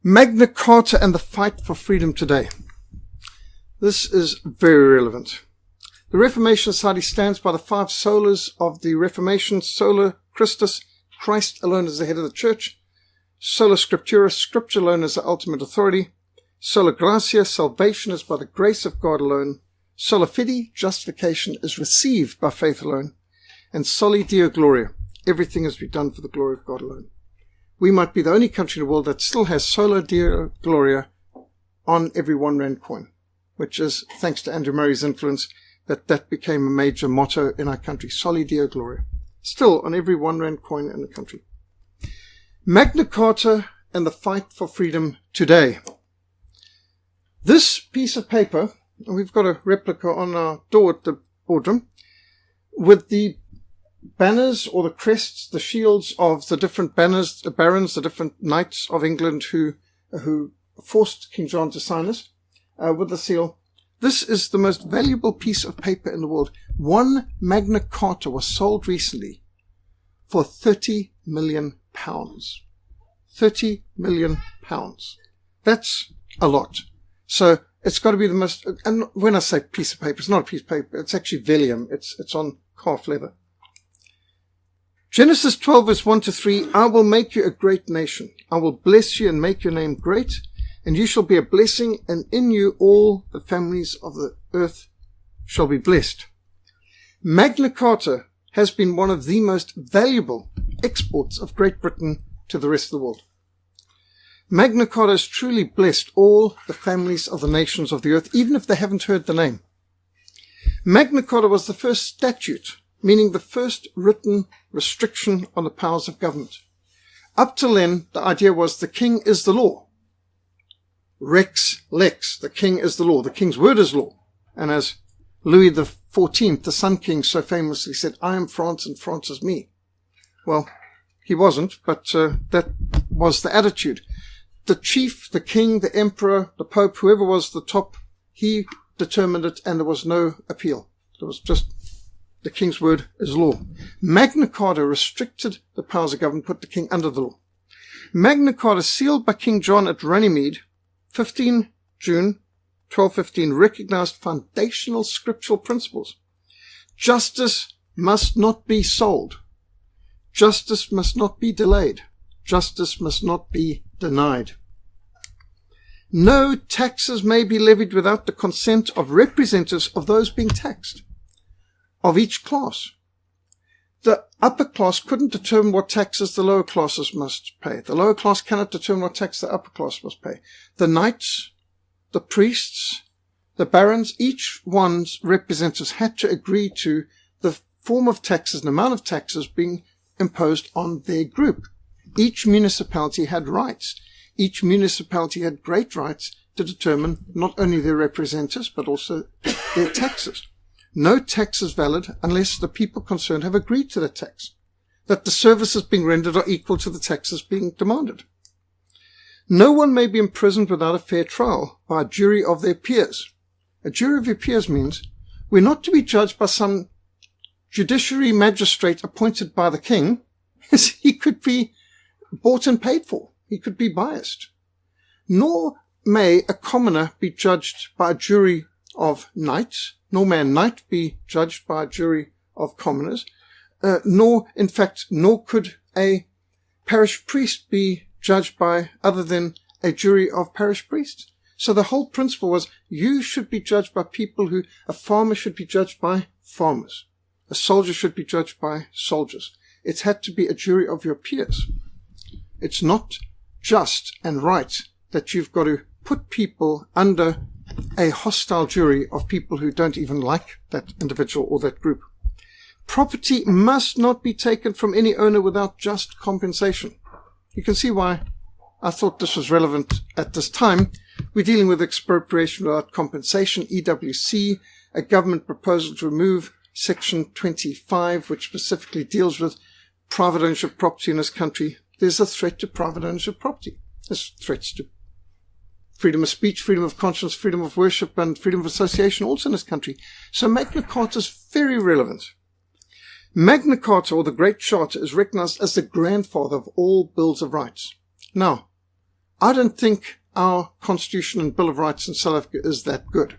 Magna Carta and the fight for freedom today. This is very relevant. The Reformation Society stands by the 5 solas of the Reformation: sola Christus, Christ alone is the head of the church; sola scriptura, scripture alone is the ultimate authority; sola gratia, salvation is by the grace of God alone; sola fide, justification is received by faith alone; and soli deo gloria, everything is to be done for the glory of God alone. We might be the only country in the world that still has sola deo gloria on every £1 coin, which is, thanks to Andrew Murray's influence, that became a major motto in our country. Soli deo gloria. Still on every £1 coin in the country. Magna Carta and the fight for freedom today. This piece of paper, and we've got a replica on our door at the boardroom, with the banners or the crests, the shields of the different banners, the barons, the different knights of England who forced King John to sign this, with the seal. This is the most valuable piece of paper in the world. One Magna Carta was sold recently for £30 million. £30 million. That's a lot. So it's got to be the most, and when I say piece of paper, it's not a piece of paper, it's actually vellum. It's on calf leather. Genesis 12 verse 1-3, I will make you a great nation. I will bless you and make your name great, and you shall be a blessing, and in you all the families of the earth shall be blessed. Magna Carta has been one of the most valuable exports of Great Britain to the rest of the world. Magna Carta has truly blessed all the families of the nations of the earth, even if they haven't heard the name. Magna Carta was the first statute, meaning the first written restriction on the powers of government. Up till then, the idea was the king is the law. Rex lex, the king is the law. The king's word is law. And as Louis XIV, the Sun King, so famously said, I am France and France is me. Well, he wasn't, but that was the attitude. The chief, the king, the emperor, the pope, whoever was the top, he determined it, and there was no appeal. There was just the king's word is law. Magna Carta restricted the powers of government, put the king under the law. Magna Carta, sealed by King John at Runnymede, 15 June 1215, recognized foundational scriptural principles. Justice must not be sold. Justice must not be delayed. Justice must not be denied. No taxes may be levied without the consent of representatives of those being taxed, of each class. The upper class couldn't determine what taxes the lower classes must pay. The lower class cannot determine what tax the upper class must pay. The knights, the priests, the barons, each one's representatives had to agree to the form of taxes and amount of taxes being imposed on their group. Each municipality had rights. Each municipality had great rights to determine not only their representatives, but also their taxes. No tax is valid unless the people concerned have agreed to the tax, that the services being rendered are equal to the taxes being demanded. No one may be imprisoned without a fair trial by a jury of their peers. A jury of your peers means we're not to be judged by some judiciary magistrate appointed by the king. He could be bought and paid for. He could be biased. Nor may a commoner be judged by a jury of knights, nor may a knight be judged by a jury of commoners, nor could a parish priest be judged by other than a jury of parish priests. So the whole principle was you should be judged by people a farmer should be judged by farmers. A soldier should be judged by soldiers. It had to be a jury of your peers. It's not just and right that you've got to put people under a hostile jury of people who don't even like that individual or that group. Property must not be taken from any owner without just compensation. You can see why I thought this was relevant at this time. We're dealing with expropriation without compensation, EWC, a government proposal to remove Section 25, which specifically deals with private ownership of property in this country. There's a threat to private ownership of property. There's threats to freedom of speech, freedom of conscience, freedom of worship, and freedom of association also in this country. So Magna Carta is very relevant. Magna Carta, or the Great Charter, is recognized as the grandfather of all bills of rights. Now, I don't think our Constitution and Bill of Rights in South Africa is that good.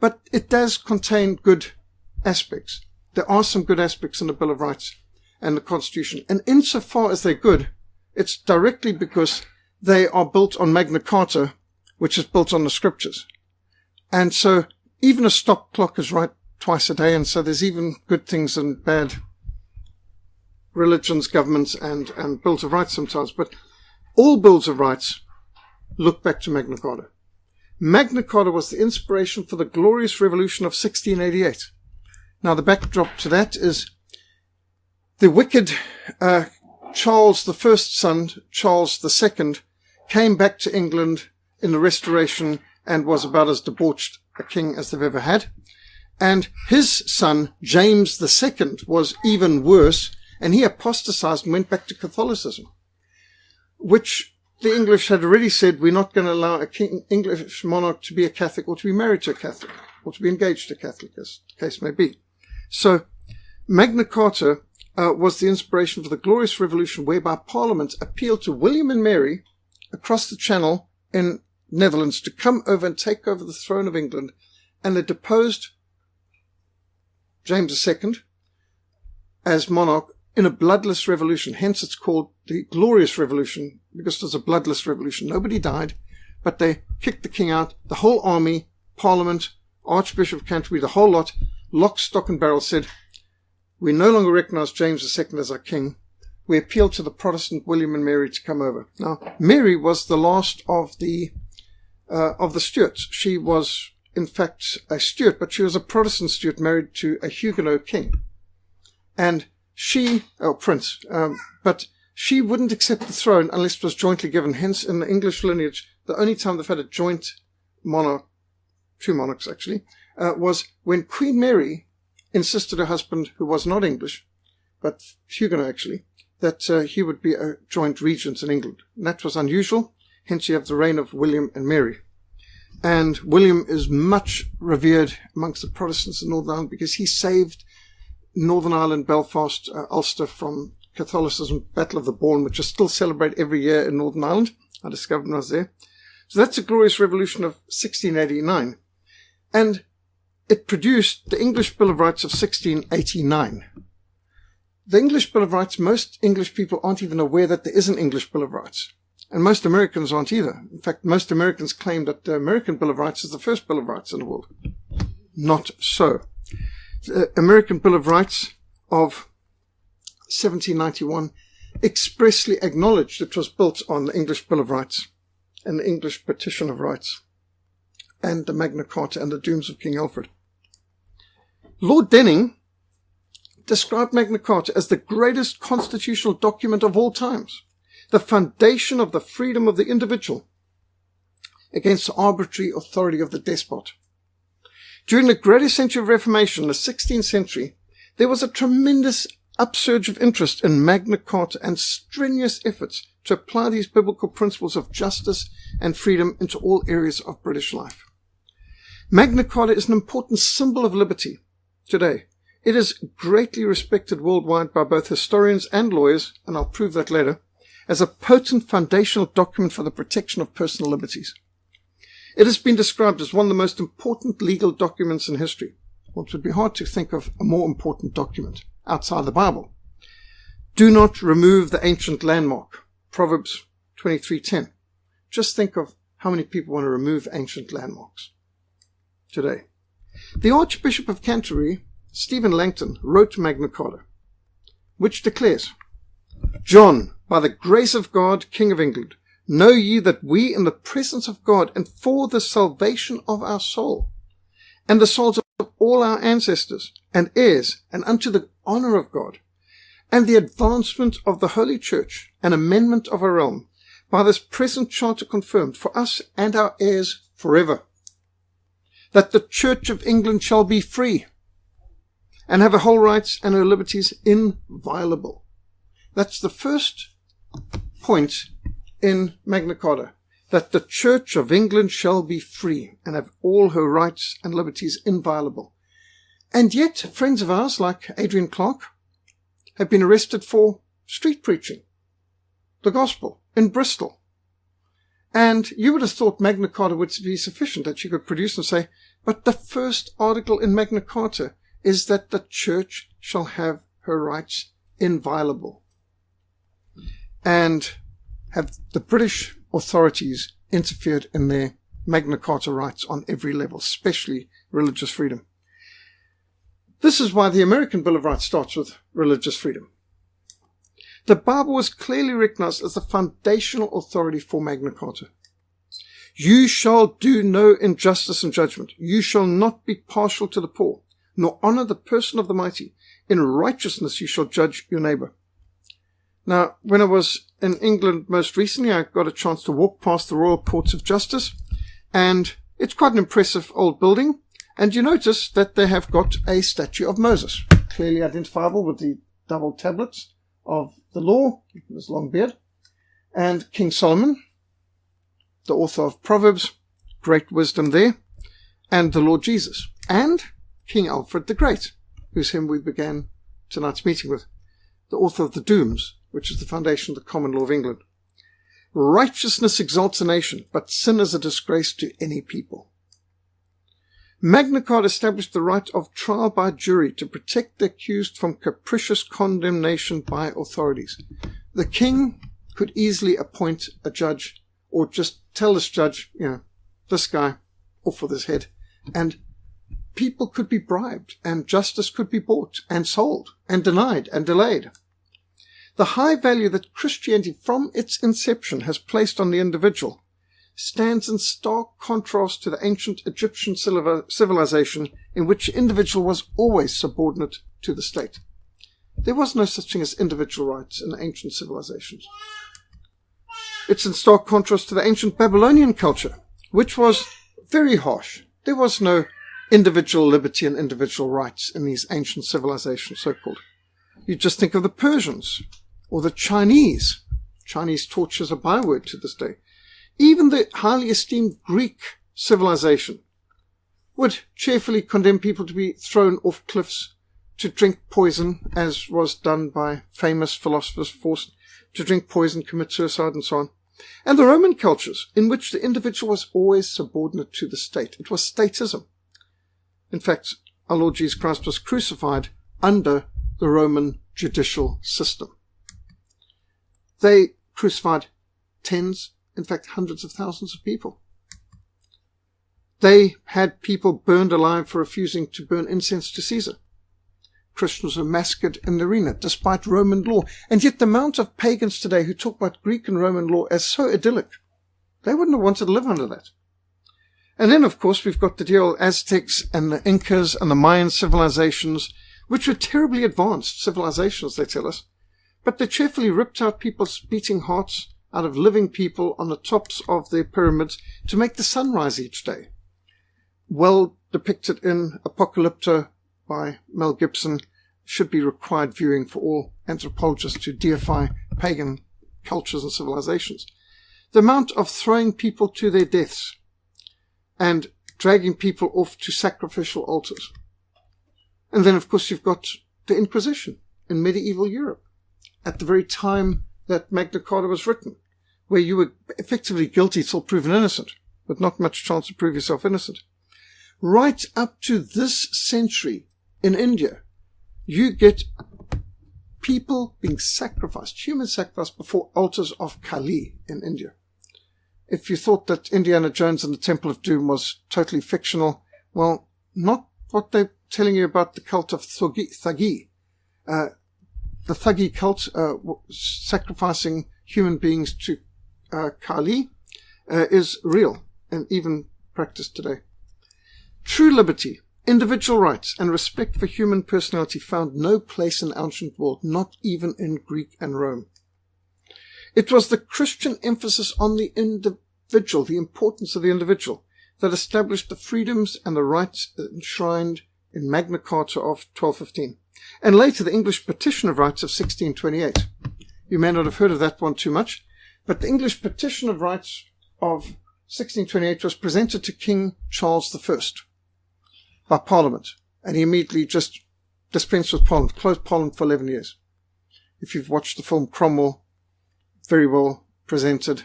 But it does contain good aspects. There are some good aspects in the Bill of Rights and the Constitution. And insofar as they're good, it's directly because they are built on Magna Carta, which is built on the Scriptures. And so even a stop clock is right twice a day, and so there's even good things and bad religions, governments, and bills of rights sometimes. But all bills of rights look back to Magna Carta. Magna Carta was the inspiration for the glorious revolution of 1688. Now, the backdrop to that is the wicked Charles the First son, Charles the II, came back to England in the Restoration and was about as debauched a king as they've ever had. And his son, James II, was even worse, and he apostatized and went back to Catholicism, which the English had already said, we're not going to allow a English monarch to be a Catholic or to be married to a Catholic or to be engaged to a Catholic, as the case may be. So Magna Carta was the inspiration for the glorious revolution whereby Parliament appealed to William and Mary across the Channel in Netherlands to come over and take over the throne of England, and they deposed James II as monarch in a bloodless revolution. Hence it's called the Glorious Revolution, because it was a bloodless revolution. Nobody died, but they kicked the king out. The whole army, Parliament, Archbishop of Canterbury, the whole lot, lock, stock and barrel, said, we no longer recognize James II as our king. We appeal to the Protestant William and Mary to come over. Now, Mary was the last of the Stuarts. She was, in fact, a Stuart, but she was a Protestant Stuart married to a Huguenot king. And prince, but she wouldn't accept the throne unless it was jointly given. Hence, in the English lineage, the only time they've had a joint monarch, two monarchs actually, was when Queen Mary insisted her husband, who was not English, but Huguenot actually, that he would be a joint regent in England. And that was unusual. Hence, you have the reign of William and Mary. And William is much revered amongst the Protestants in Northern Ireland because he saved Northern Ireland, Belfast, Ulster from Catholicism, Battle of the Bourne, which is still celebrated every year in Northern Ireland. I discovered when I was there. So that's a glorious revolution of 1689. And it produced the English Bill of Rights of 1689. The English Bill of Rights, most English people aren't even aware that there is an English Bill of Rights. And most Americans aren't either. In fact, most Americans claim that the American Bill of Rights is the first Bill of Rights in the world. Not so. The American Bill of Rights of 1791 expressly acknowledged it was built on the English Bill of Rights and the English Petition of Rights and the Magna Carta and the Dooms of King Alfred. Lord Denning described Magna Carta as the greatest constitutional document of all times, the foundation of the freedom of the individual against the arbitrary authority of the despot. During the greatest century of Reformation, the 16th century, there was a tremendous upsurge of interest in Magna Carta and strenuous efforts to apply these biblical principles of justice and freedom into all areas of British life. Magna Carta is an important symbol of liberty today. It is greatly respected worldwide by both historians and lawyers, and I'll prove that later, as a potent foundational document for the protection of personal liberties. It has been described as one of the most important legal documents in history. Well, it would be hard to think of a more important document outside the Bible. Do not remove the ancient landmark. Proverbs 23:10. Just think of how many people want to remove ancient landmarks today. The Archbishop of Canterbury, Stephen Langton, wrote Magna Carta, which declares, John, by the grace of God, King of England, know ye that we in the presence of God and for the salvation of our soul and the souls of all our ancestors and heirs and unto the honor of God and the advancement of the Holy Church and amendment of our realm, by this present charter confirmed for us and our heirs forever, that the Church of England shall be free and have her whole rights and her liberties inviolable. That's the first point in Magna Carta, that the Church of England shall be free and have all her rights and liberties inviolable. And yet, friends of ours like Adrian Clark have been arrested for street preaching the gospel in Bristol. And you would have thought Magna Carta would be sufficient, that you could produce and say, but the first article in Magna Carta is that the church shall have her rights inviolable. And have the British authorities interfered in their Magna Carta rights on every level, especially religious freedom. This is why the American Bill of Rights starts with religious freedom. The Bible was clearly recognized as the foundational authority for Magna Carta. You shall do no injustice in judgment. You shall not be partial to the poor, nor honor the person of the mighty. In righteousness you shall judge your neighbor. Now, when I was in England most recently, I got a chance to walk past the Royal Courts of Justice, and it's quite an impressive old building. And you notice that they have got a statue of Moses, clearly identifiable with the double tablets of the law, his long beard, and King Solomon, the author of Proverbs, great wisdom there, and the Lord Jesus, and King Alfred the Great, whose hymn we began tonight's meeting with, the author of the Dooms, which is the foundation of the common law of England. Righteousness exalts a nation, but sin is a disgrace to any people. Magna Carta established the right of trial by jury to protect the accused from capricious condemnation by authorities. The king could easily appoint a judge or just tell this judge, this guy, off with his head. And people could be bribed, and justice could be bought and sold and denied and delayed. The high value that Christianity from its inception has placed on the individual stands in stark contrast to the ancient Egyptian civilization in which the individual was always subordinate to the state. There was no such thing as individual rights in the ancient civilizations. It's in stark contrast to the ancient Babylonian culture, which was very harsh. There was no individual liberty and individual rights in these ancient civilizations, so-called. You just think of the Persians or the Chinese. Chinese torture is a byword to this day. Even the highly esteemed Greek civilization would cheerfully condemn people to be thrown off cliffs, to drink poison, as was done by famous philosophers, forced to drink poison, commit suicide, and so on. And the Roman cultures, in which the individual was always subordinate to the state. It was statism. In fact, our Lord Jesus Christ was crucified under the Roman judicial system. They crucified tens, in fact, hundreds of thousands of people. They had people burned alive for refusing to burn incense to Caesar. Christians were massacred in the arena, despite Roman law. And yet the amount of pagans today who talk about Greek and Roman law as so idyllic, they wouldn't have wanted to live under that. And then, of course, we've got the dear old Aztecs and the Incas and the Mayan civilizations, which were terribly advanced civilizations, they tell us. But they cheerfully ripped out people's beating hearts out of living people on the tops of their pyramids to make the sun rise each day. Well depicted in Apocalypto by Mel Gibson, should be required viewing for all anthropologists to deify pagan cultures and civilizations. The amount of throwing people to their deaths and dragging people off to sacrificial altars. And then, of course, you've got the Inquisition in medieval Europe at the very time that Magna Carta was written, where you were effectively guilty till proven innocent, but not much chance to prove yourself innocent. Right up to this century in India, you get people being sacrificed, human sacrifice, before altars of Kali in India. If you thought that Indiana Jones and the Temple of Doom was totally fictional, well, not what they're telling you about the cult of Thuggi. The Thuggi cult, sacrificing human beings to Kali, is real and even practiced today. True liberty, individual rights, and respect for human personality found no place in the ancient world, not even in Greek and Rome. It was the Christian emphasis on the individual, the importance of the individual, that established the freedoms and the rights enshrined in Magna Carta of 1215, and later the English Petition of Rights of 1628. You may not have heard of that one too much, but the English Petition of Rights of 1628 was presented to King Charles I by Parliament, and he immediately just dispensed with Parliament, closed Parliament for 11 years. If you've watched the film Cromwell, very well presented.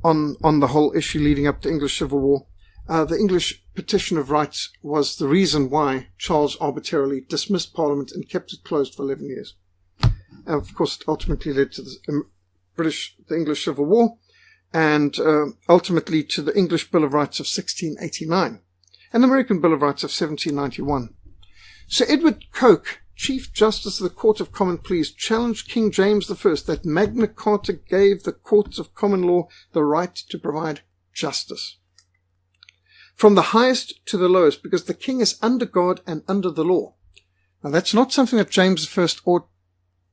on the whole issue leading up to English Civil War. The English Petition of Rights was the reason why Charles arbitrarily dismissed Parliament and kept it closed for 11 years. And of course, it ultimately led to the English Civil War, and ultimately to the English Bill of Rights of 1689 and the American Bill of Rights of 1791. Sir Edward Coke, Chief Justice of the Court of Common Pleas, challenged King James I that Magna Carta gave the courts of common law the right to provide justice, from the highest to the lowest, because the king is under God and under the law. Now, that's not something that James I or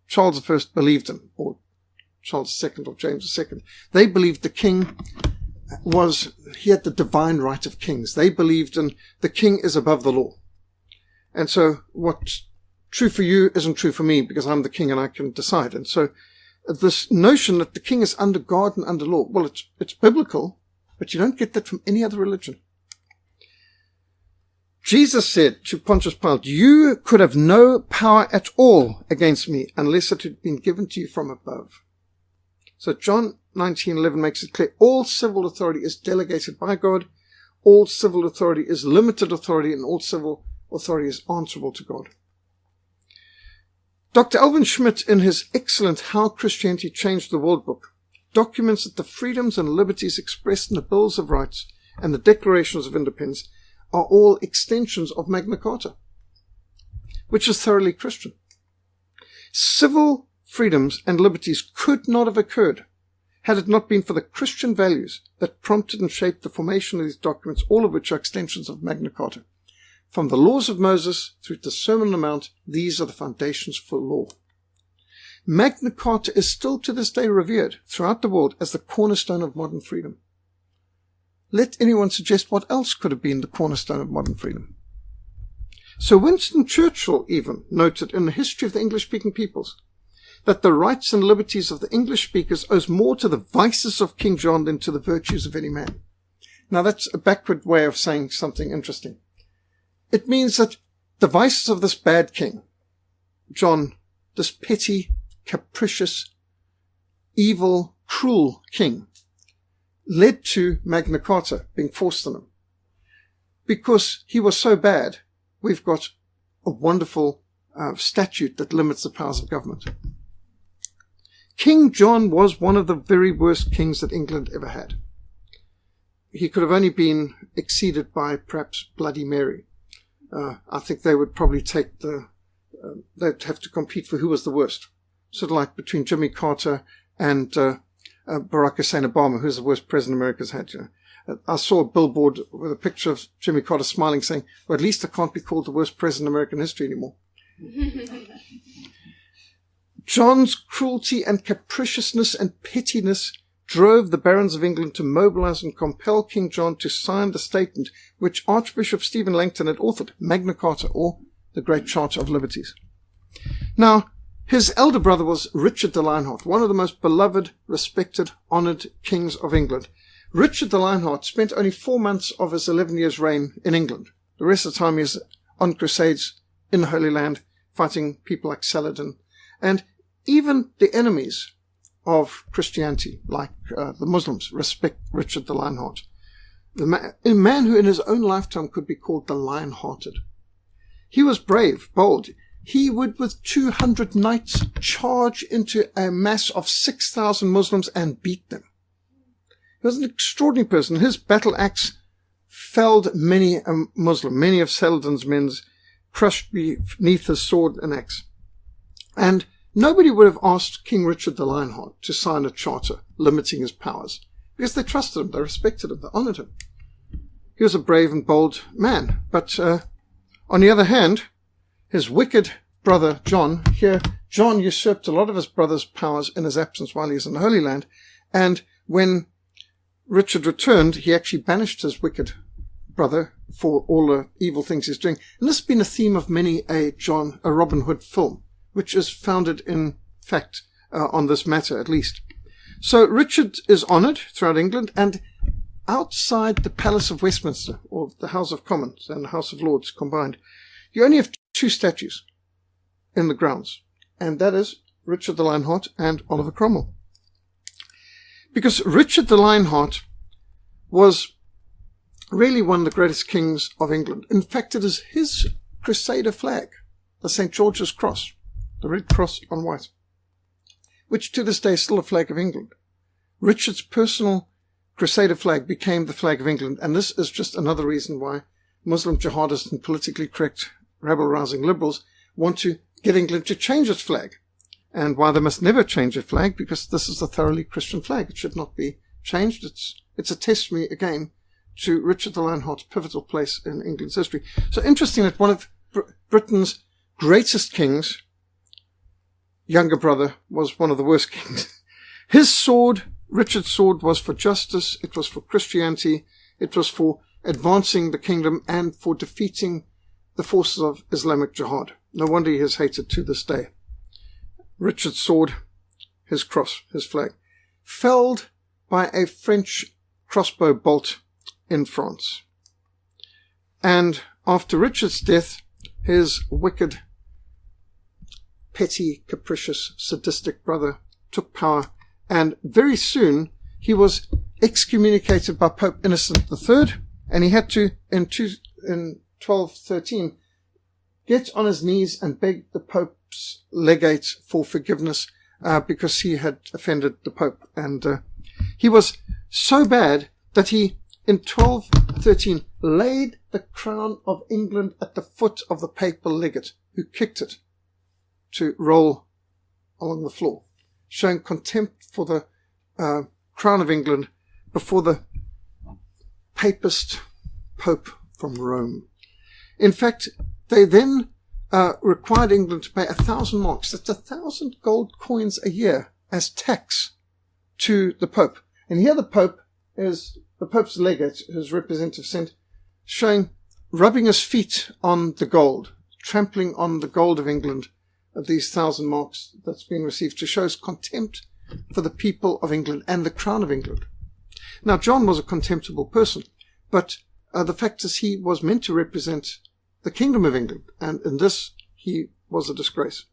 Charles I believed in, or Charles II or James II. They believed the king he had the divine right of kings. They believed in the king is above the law. And so what's true for you isn't true for me, because I'm the king and I can decide. And so this notion that the king is under God and under law, well, it's biblical, but you don't get that from any other religion. Jesus said to Pontius Pilate, "You could have no power at all against me unless it had been given to you from above." So John 19:11 makes it clear all civil authority is delegated by God, all civil authority is limited authority, and all civil authority is answerable to God. Dr. Alvin Schmidt, in his excellent How Christianity Changed the World book, documents that the freedoms and liberties expressed in the Bills of Rights and the Declarations of Independence are all extensions of Magna Carta, which is thoroughly Christian. Civil freedoms and liberties could not have occurred had it not been for the Christian values that prompted and shaped the formation of these documents, all of which are extensions of Magna Carta. From the laws of Moses through to the Sermon on the Mount, these are the foundations for law. Magna Carta is still to this day revered throughout the world as the cornerstone of modern freedom. Let anyone suggest what else could have been the cornerstone of modern freedom. Sir Winston Churchill even noted in the history of the English-speaking peoples that the rights and liberties of the English speakers owes more to the vices of King John than to the virtues of any man. Now that's a backward way of saying something interesting. It means that the vices of this bad king, John, this petty, capricious, evil, cruel king, led to Magna Carta being forced on him. Because he was so bad, we've got a wonderful statute that limits the powers of government. King John was one of the very worst kings that England ever had. He could have only been exceeded by perhaps Bloody Mary. I think they would probably take they'd have to compete for who was the worst. Sort of like between Jimmy Carter and Barack Hussein Obama, who's the worst president America's had. You know. I saw a billboard with a picture of Jimmy Carter smiling, saying, "Well, at least I can't be called the worst president in American history anymore." John's cruelty and capriciousness and pettiness drove the barons of England to mobilize and compel King John to sign the statement which Archbishop Stephen Langton had authored, Magna Carta, or the Great Charter of Liberties. Now, his elder brother was Richard the Lionheart, one of the most beloved, respected, honored kings of England. Richard the Lionheart spent only 4 months of his 11 years' reign in England. The rest of the time he was on crusades in the Holy Land, fighting people like Saladin. And even the enemies of Christianity, like the Muslims, respect Richard the Lionheart. A man who in his own lifetime could be called the Lion-Hearted. He was brave, bold. He would, with 200 knights, charge into a mass of 6,000 Muslims and beat them. He was an extraordinary person. His battle axe felled many a Muslim. Many of Saladin's men crushed beneath his sword and axe. And nobody would have asked King Richard the Lionheart to sign a charter limiting his powers, because they trusted him, they respected him, they honored him. He was a brave and bold man. But on the other hand, his wicked brother John usurped a lot of his brother's powers in his absence while he was in the Holy Land, and when Richard returned, he actually banished his wicked brother for all the evil things he's doing. And this has been a theme of many a Robin Hood film, which is founded in fact on this matter at least. So Richard is honoured throughout England, and outside the Palace of Westminster, or the House of Commons and the House of Lords combined, you only have 2 statues in the grounds, and that is Richard the Lionheart and Oliver Cromwell. Because Richard the Lionheart was really one of the greatest kings of England. In fact, it is his Crusader flag, the St. George's Cross, the red cross on white, which to this day is still a flag of England. Richard's personal Crusader flag became the flag of England, and this is just another reason why Muslim jihadists and politically correct rabble-rousing liberals want to get England to change its flag, and why they must never change a flag, because this is a thoroughly Christian flag. It should not be changed. It's a testimony, again, to Richard the Lionheart's pivotal place in England's history. So interesting that one of Britain's greatest kings, younger brother, was one of the worst kings. His sword, Richard's sword, was for justice, it was for Christianity, it was for advancing the kingdom and for defeating the forces of Islamic jihad. No wonder he is hated to this day. Richard's sword, his cross, his flag, felled by a French crossbow bolt in France. And after Richard's death, his wicked, petty, capricious, sadistic brother took power, and very soon he was excommunicated by Pope Innocent III, and he had to, in 1213, get on his knees and beg the Pope's legate for forgiveness because he had offended the Pope. And he was so bad that he, in 1213, laid the crown of England at the foot of the papal legate, who kicked it to roll along the floor, showing contempt for the crown of England before the papist Pope from Rome. In fact, they then required England to pay 1,000 marks, that's 1,000 gold coins a year, as tax to the Pope. And here the Pope's legate, his representative sent, showing, rubbing his feet on the gold, trampling on the gold of England, of these 1,000 marks that's been received, to show his contempt for the people of England and the crown of England. Now, John was a contemptible person, but the fact is he was meant to represent the kingdom of England, and in this he was a disgrace.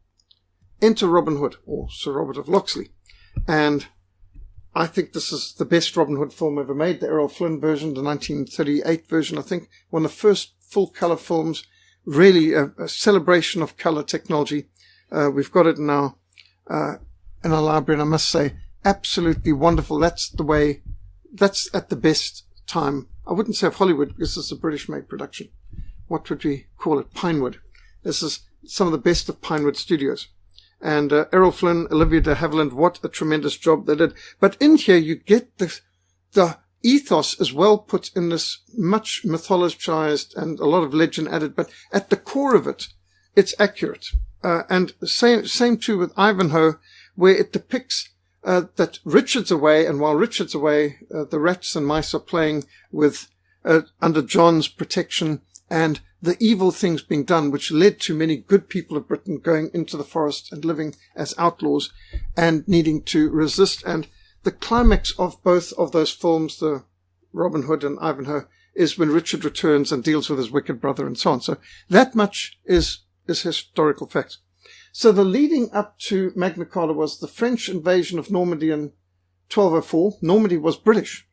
Enter Robin Hood, or Sir Robert of Locksley, and I think this is the best Robin Hood film ever made, the Errol Flynn version, the 1938 version, I think, one of the first full-colour films, really a celebration of colour technology. We've got it now in our library, and I must say, absolutely wonderful. That's at the best time. I wouldn't say of Hollywood, because this is a British-made production. What would we call it? Pinewood. This is some of the best of Pinewood Studios. And Errol Flynn, Olivia de Havilland, what a tremendous job they did. But in here you get the ethos as well put in this, much mythologized and a lot of legend added, but at the core of it, it's accurate. And same too with Ivanhoe, where it depicts that Richard's away, and while Richard's away, the rats and mice are playing with under John's protection, and the evil things being done, which led to many good people of Britain going into the forest and living as outlaws and needing to resist. And the climax of both of those films, the Robin Hood and Ivanhoe, is when Richard returns and deals with his wicked brother and so on. So that much is historical fact. So the leading up to Magna Carta was the French invasion of Normandy in 1204. Normandy was British.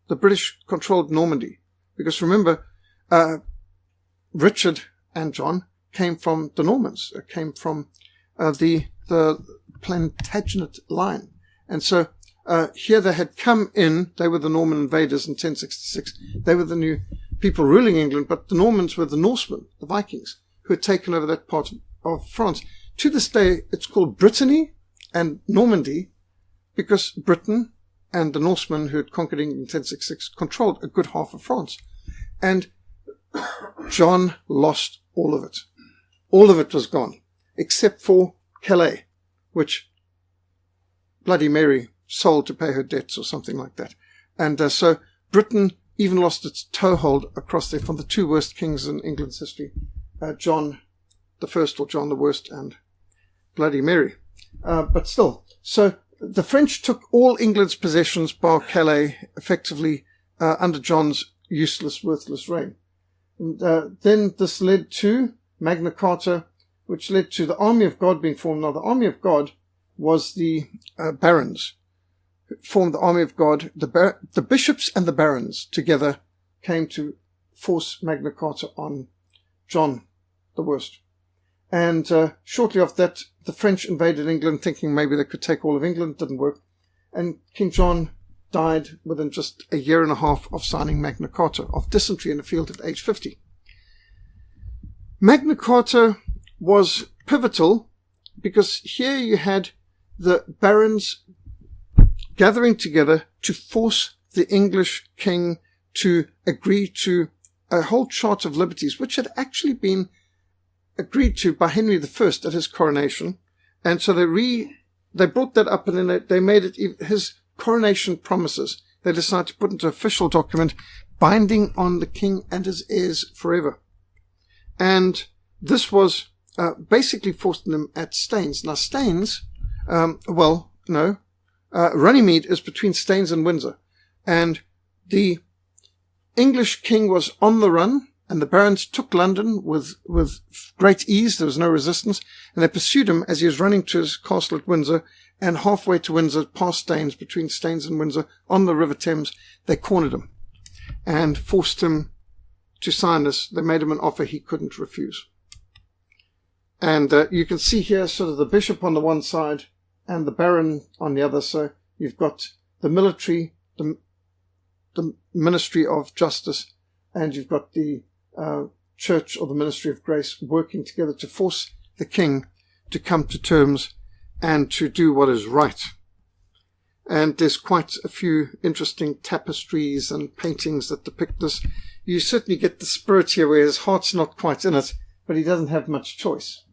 The British controlled Normandy. Because remember, Richard and John came from the Normans, came from the Plantagenet line. And so here they had come in, they were the Norman invaders in 1066. They were the new people ruling England, but the Normans were the Norsemen, the Vikings, who had taken over that part of France. To this day, it's called Brittany and Normandy, because Britain and the Norsemen who had conquered England in 1066 controlled a good half of France. And John lost all of it. All of it was gone, except for Calais, which Bloody Mary sold to pay her debts or something like that. And so Britain even lost its toehold across there from the two worst kings in England's history, John the First or John the Worst and Bloody Mary. But still, so the French took all England's possessions bar Calais effectively under John's useless, worthless reign. And, then this led to Magna Carta, which led to the Army of God being formed. Now, the Army of God was the barons, formed the army of God. The bishops and the barons together came to force Magna Carta on John the Worst. And shortly after that, the French invaded England, thinking maybe they could take all of England. Didn't work. And King John died within just a year and a half of signing Magna Carta, of dysentery in the field at age 50. Magna Carta was pivotal because here you had the barons gathering together to force the English king to agree to a whole chart of liberties, which had actually been agreed to by Henry I at his coronation. And so they brought that up, and then they made it his coronation promises. They decided to put into an official document binding on the king and his heirs forever. And this was basically forcing them at Staines. Now, Staines, Runnymede is between Staines and Windsor. And the English king was on the run, and the barons took London with great ease. There was no resistance. And they pursued him as he was running to his castle at Windsor. And halfway to Windsor, past Staines, between Staines and Windsor, on the River Thames, they cornered him and forced him to sign this. They made him an offer he couldn't refuse. And you can see here sort of the bishop on the one side and the baron on the other. So you've got the military, the Ministry of Justice, and you've got the Church or the Ministry of Grace working together to force the king to come to terms and to do what is right. And there's quite a few interesting tapestries and paintings that depict this. You certainly get the spirit here where his heart's not quite in it, but he doesn't have much choice.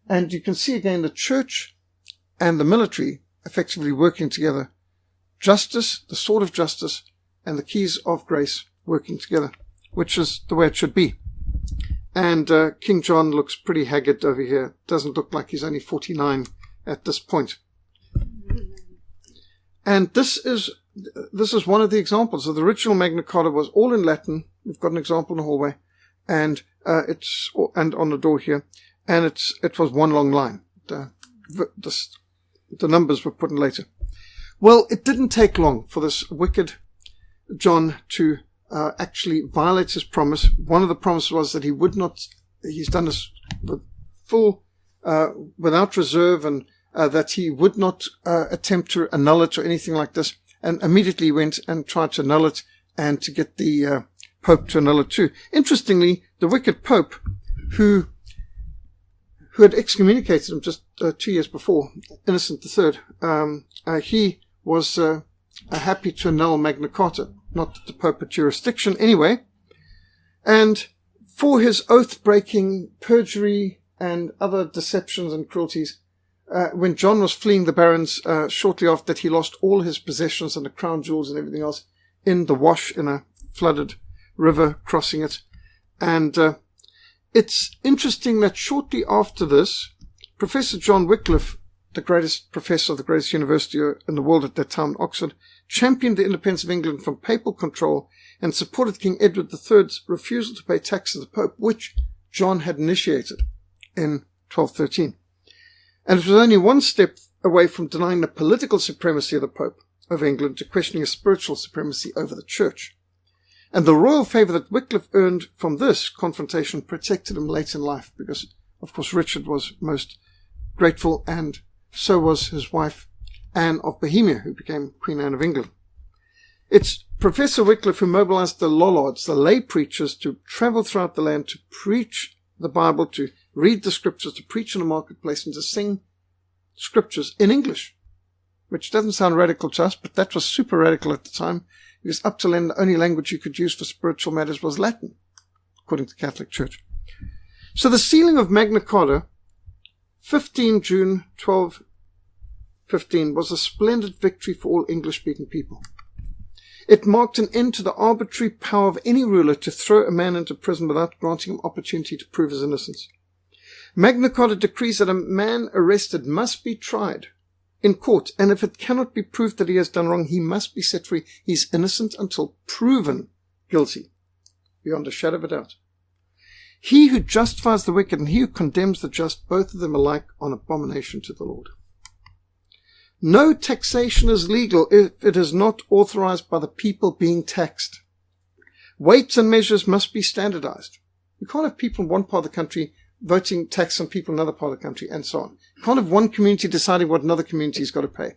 And you can see again the church and the military effectively working together. Justice, the sword of justice, and the keys of grace working together, which is the way it should be. And King John looks pretty haggard over here. Doesn't look like he's only 49 at this point. And this is one of the examples. So the original Magna Carta was all in Latin. We've got an example in the hallway, and on the door here, and it was one long line. The numbers were put in later. Well, it didn't take long for this wicked John to actually violate his promise. One of the promises was that he would not. He's done this with full, without reserve, and that he would not attempt to annul it or anything like this. And immediately went and tried to annul it, and to get the Pope to annul it too. Interestingly, the wicked Pope, who had excommunicated him just 2 years before, Innocent III, he was happy to annul Magna Carta. Not that the Pope had jurisdiction anyway. And for his oath-breaking, perjury, and other deceptions and cruelties, when John was fleeing the barons, shortly after that, he lost all his possessions and the crown jewels and everything else in the wash in a flooded river, crossing it. And it's interesting that shortly after this, Professor John Wycliffe, the greatest professor of the greatest university in the world at that time, Oxford, championed the independence of England from papal control and supported King Edward III's refusal to pay tax to the Pope, which John had initiated in 1213. And it was only one step away from denying the political supremacy of the Pope of England to questioning a spiritual supremacy over the Church. And the royal favour that Wycliffe earned from this confrontation protected him late in life, because, of course, Richard was most grateful, and so was his wife, Anne of Bohemia, who became Queen Anne of England. It's Professor Wycliffe who mobilized the Lollards, the lay preachers, to travel throughout the land to preach the Bible, to read the scriptures, to preach in the marketplace, and to sing scriptures in English, which doesn't sound radical to us, but that was super radical at the time, because up till then the only language you could use for spiritual matters was Latin, according to the Catholic Church. So the sealing of Magna Carta, 15 June 1215, was a splendid victory for all English-speaking people. It marked an end to the arbitrary power of any ruler to throw a man into prison without granting him opportunity to prove his innocence. Magna Carta decrees that a man arrested must be tried in court, and if it cannot be proved that he has done wrong, he must be set free. He's innocent until proven guilty, beyond a shadow of a doubt. He who justifies the wicked and he who condemns the just, both of them alike, are an abomination to the Lord. No taxation is legal if it is not authorized by the people being taxed. Weights and measures must be standardized. You can't have people in one part of the country voting tax on people in another part of the country, and so on. You can't have one community deciding what another community's got to pay.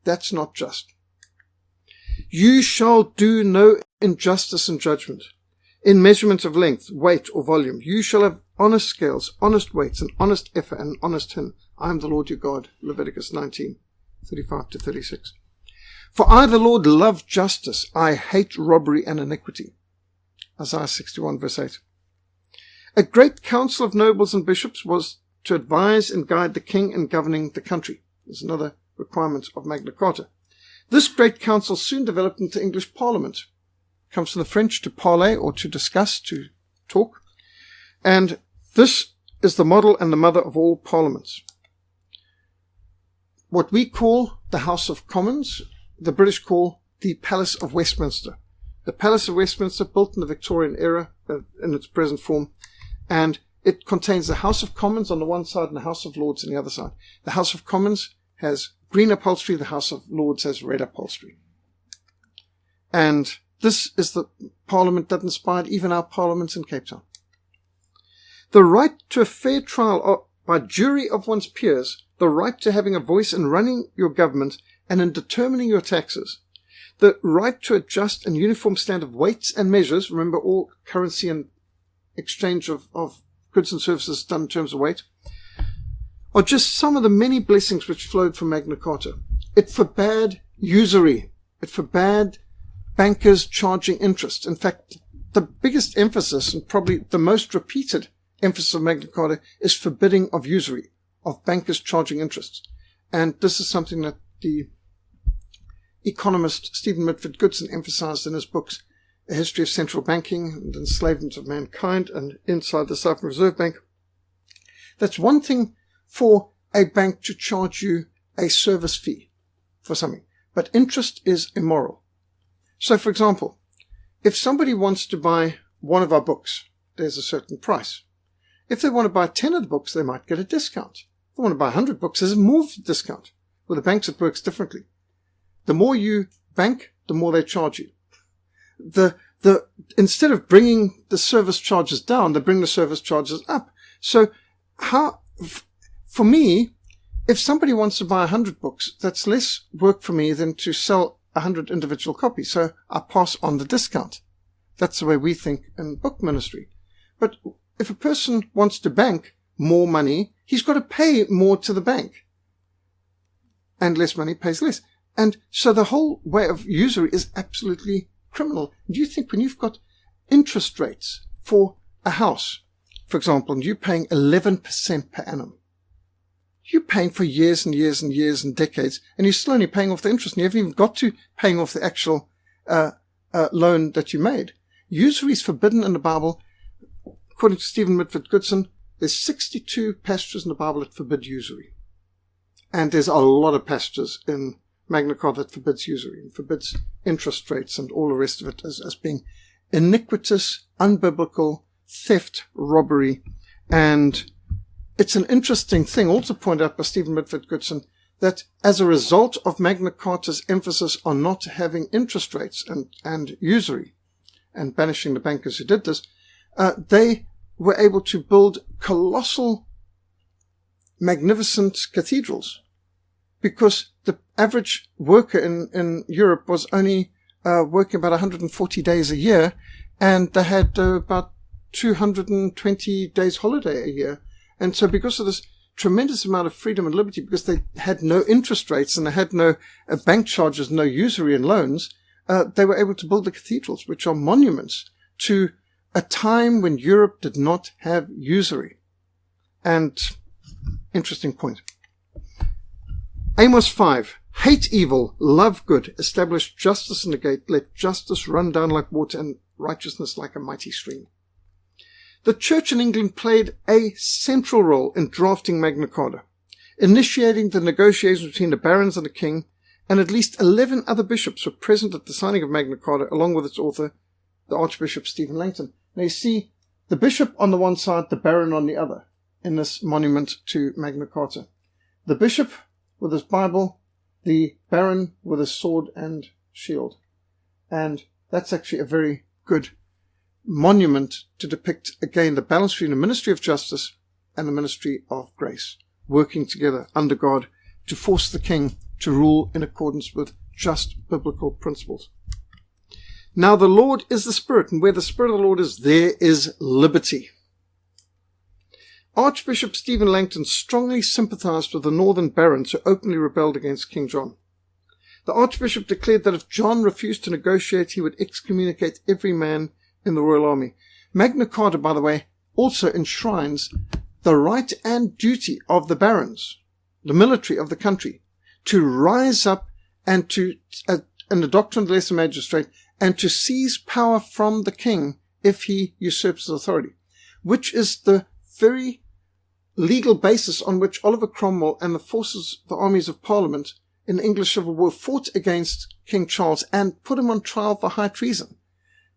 That's not just. You shall do no injustice in judgment, in measurement of length, weight, or volume. You shall have honest scales, honest weights, an honest effort, and an honest hin. I am the Lord your God. Leviticus 19:35-36. For I, the Lord, love justice. I hate robbery and iniquity. Isaiah 61, verse 8. A great council of nobles and bishops was to advise and guide the king in governing the country. There's another requirement of Magna Carta. This great council soon developed into English Parliament. It comes from the French to parler, or to discuss, to talk. And this is the model and the mother of all parliaments. What we call the House of Commons, the British call the Palace of Westminster. The Palace of Westminster, built in the Victorian era in its present form, and it contains the House of Commons on the one side and the House of Lords on the other side. The House of Commons has green upholstery, the House of Lords has red upholstery. And this is the parliament that inspired even our parliaments in Cape Town. The right to a fair trial by jury of one's peers, the right to having a voice in running your government and in determining your taxes, the right to a just and uniform standard of weights and measures, remember all currency and exchange of goods and services done in terms of weight, are just some of the many blessings which flowed from Magna Carta. It forbade usury. It forbade bankers charging interest. In fact, the biggest emphasis, and probably the most repeated emphasis of Magna Carta, is forbidding of usury, of bankers charging interest. And this is something that the economist Stephen Mitford Goodson emphasized in his books, A History of Central Banking and Enslavement of Mankind and Inside the Southern Reserve Bank. That's one thing for a bank to charge you a service fee for something, but interest is immoral. So, for example, if somebody wants to buy one of our books, there's a certain price. If they want to buy 10 of the books, they might get a discount. If they want to buy 100 books, there's more discount. With the banks, it works differently. The more you bank, the more they charge you. Instead of bringing the service charges down, they bring the service charges up. So for me, if somebody wants to buy 100 books, that's less work for me than to sell 100 individual copies. So I pass on the discount. That's the way we think in book ministry. But if a person wants to bank more money, he's got to pay more to the bank. And less money pays less. And so the whole way of usury is absolutely criminal. Do you think when you've got interest rates for a house, for example, and you're paying 11% per annum, you're paying for years and years and years and decades, and you're still only paying off the interest, and you haven't even got to paying off the actual loan that you made. Usury is forbidden in the Bible. According to Stephen Mitford Goodson, there's 62 passages in the Bible that forbid usury. And there's a lot of passages in Magna Carta that forbids usury and forbids interest rates and all the rest of it as being iniquitous, unbiblical, theft, robbery. And it's an interesting thing, also pointed out by Stephen Mitford Goodson, that as a result of Magna Carta's emphasis on not having interest rates and usury and banishing the bankers who did this, they were able to build colossal, magnificent cathedrals, because the average worker in Europe was only working about 140 days a year, and they had about 220 days holiday a year. And so because of this tremendous amount of freedom and liberty, because they had no interest rates and they had no bank charges, no usury and loans, they were able to build the cathedrals, which are monuments to a time when Europe did not have usury. And interesting point. Amos 5. Hate evil, love good, establish justice in the gate, let justice run down like water and righteousness like a mighty stream. The Church in England played a central role in drafting Magna Carta, initiating the negotiations between the barons and the king, and at least 11 other bishops were present at the signing of Magna Carta, along with its author, the Archbishop Stephen Langton. Now you see the bishop on the one side, the baron on the other, in this monument to Magna Carta. The bishop with his Bible, the baron with his sword and shield. And that's actually a very good monument to depict, again, the balance between the ministry of justice and the ministry of grace, working together under God to force the king to rule in accordance with just biblical principles. Now the Lord is the Spirit, and where the Spirit of the Lord is, there is liberty. Archbishop Stephen Langton strongly sympathized with the northern barons who openly rebelled against King John. The Archbishop declared that if John refused to negotiate, he would excommunicate every man in the royal army. Magna Carta, by the way, also enshrines the right and duty of the barons, the military of the country, to rise up and to, in the doctrine of the lesser magistrate, and to seize power from the king if he usurps his authority, which is the very legal basis on which Oliver Cromwell and the forces, the armies of Parliament in the English Civil War fought against King Charles and put him on trial for high treason,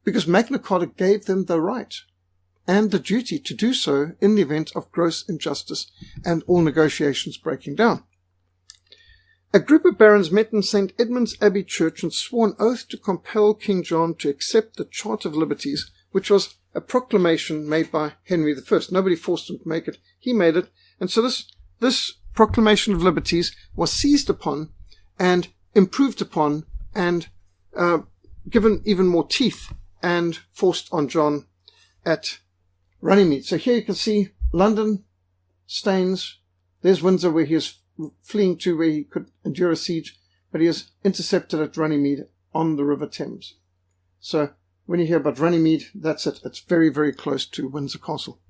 because Magna Carta gave them the right and the duty to do so in the event of gross injustice and all negotiations breaking down. A group of barons met in St. Edmund's Abbey Church and swore an oath to compel King John to accept the Charter of Liberties, which was a proclamation made by Henry I. Nobody forced him to make it. He made it. And so this proclamation of liberties was seized upon and improved upon and given even more teeth and forced on John at Runnymede. So here you can see London, Staines. There's Windsor, where he is fleeing to, where he could endure a siege, but he is intercepted at Runnymede on the River Thames. So when you hear about Runnymede, that's it. It's very, very close to Windsor Castle.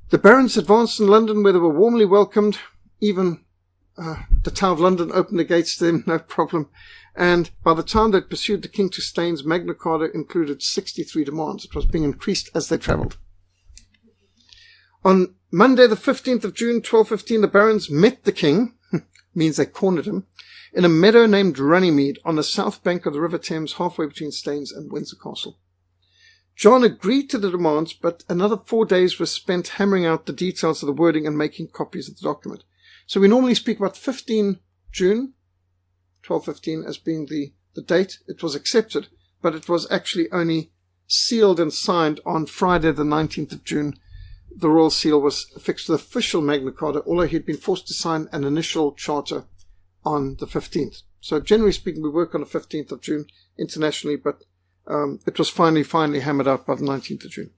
The barons advanced in London, where they were warmly welcomed. Even the Tower of London opened the gates to them, no problem. And by the time they'd pursued the king to Staines, Magna Carta included 63 demands. It was being increased as they travelled. On Monday, the 15th of June, 1215, the barons met the king, means they cornered him, in a meadow named Runnymede on the south bank of the River Thames, halfway between Staines and Windsor Castle. John agreed to the demands, but another 4 days were spent hammering out the details of the wording and making copies of the document. So we normally speak about 15 June, 1215, as being the date it was accepted, but it was actually only sealed and signed on Friday, the 19th of June. The royal seal was affixed to the official Magna Carta, although he'd been forced to sign an initial charter on the 15th. So generally speaking, we work on the 15th of June internationally, but it was finally hammered out by the 19th of June.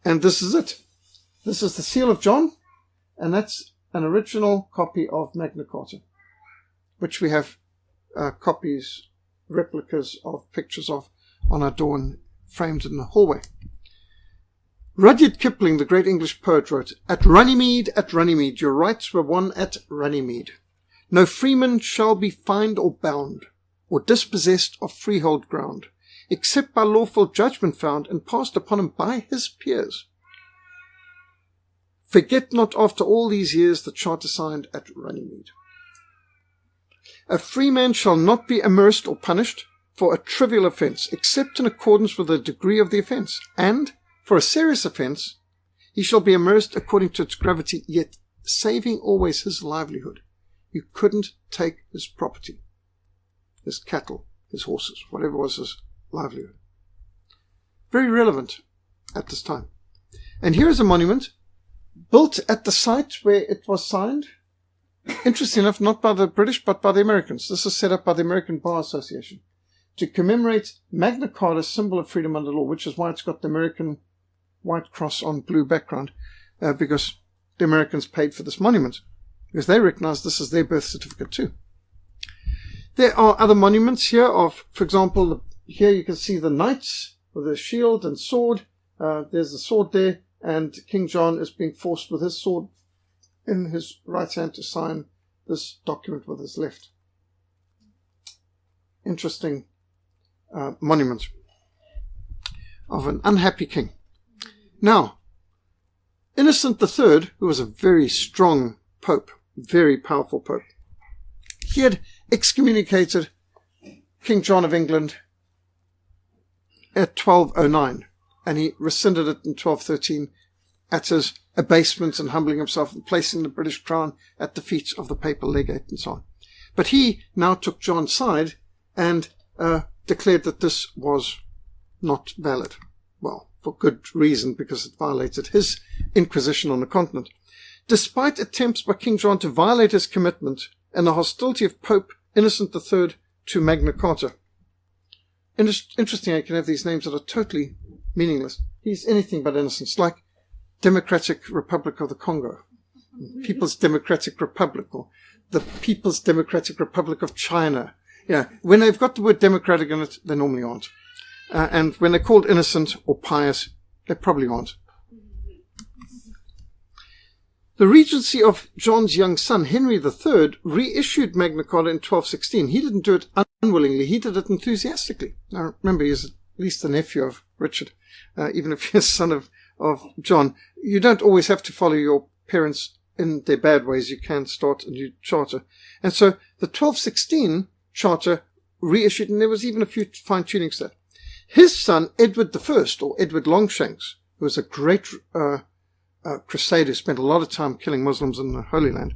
And this is it. This is the seal of John, and that's an original copy of Magna Carta, which we have copies, replicas of, pictures of on our door and framed in the hallway. Rudyard Kipling, the great English poet, wrote, at Runnymede, your rights were won at Runnymede. No freeman shall be fined or bound, or dispossessed of freehold ground, except by lawful judgment found and passed upon him by his peers. Forget not after all these years the charter signed at Runnymede. A free man shall not be amerced or punished for a trivial offence, except in accordance with the degree of the offence, and for a serious offence, he shall be amerced according to its gravity, yet saving always his livelihood. You couldn't take his property, his cattle, his horses, whatever was his livelihood. Very relevant at this time. And here is a monument built at the site where it was signed. Interesting enough, not by the British, but by the Americans. This is set up by the American Bar Association to commemorate Magna Carta, symbol of freedom under law, which is why it's got the American white cross on blue background, because the Americans paid for this monument, because they recognize this is their birth certificate too. There are other monuments here of, for example, here you can see the knights with a shield and sword. There's the sword there, and King John is being forced with his sword in his right hand to sign this document with his left. Interesting monument of an unhappy king. Now, Innocent III, who was a very strong pope, very powerful pope, he had excommunicated King John of England at 1209, and he rescinded it in 1213 at his abasement and humbling himself and placing the British crown at the feet of the papal legate and so on. But he now took John's side and declared that this was not valid. Well, for good reason, because it violated his inquisition on the continent. Despite attempts by King John to violate his commitment and the hostility of Pope Innocent III to Magna Carta. Interesting how you can have these names that are totally meaningless. He's anything but innocent. It's like Democratic Republic of the Congo, People's Democratic Republic, or the People's Democratic Republic of China. Yeah, when they've got the word democratic in it, they normally aren't. And when they're called innocent or pious, they probably aren't. The regency of John's young son, Henry III, reissued Magna Carta in 1216. He didn't do it unwillingly. He did it enthusiastically. Now, remember, he's at least the nephew of Richard, even if you're son of John. You don't always have to follow your parents in their bad ways. You can start a new charter. And so the 1216 charter reissued, and there was even a few fine-tunings there. His son, Edward I, or Edward Longshanks, who was a great crusader who spent a lot of time killing Muslims in the Holy Land,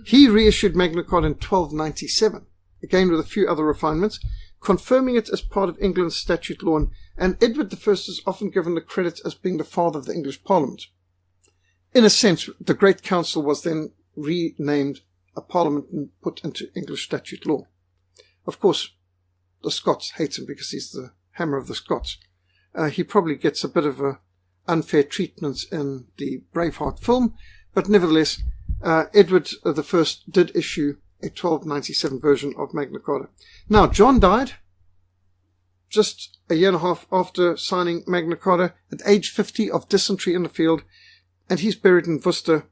he reissued Magna Carta in 1297, again with a few other refinements, confirming it as part of England's statute law, and Edward I is often given the credit as being the father of the English Parliament. In a sense, the Great Council was then renamed a Parliament and put into English statute law. Of course, the Scots hate him because he's the hammer of the Scots. He probably gets a bit of a unfair treatment in the Braveheart film, but nevertheless, Edward I did issue a 1297 version of Magna Carta. Now, John died just a year and a half after signing Magna Carta at age 50 of dysentery in the field, and he's buried in Worcester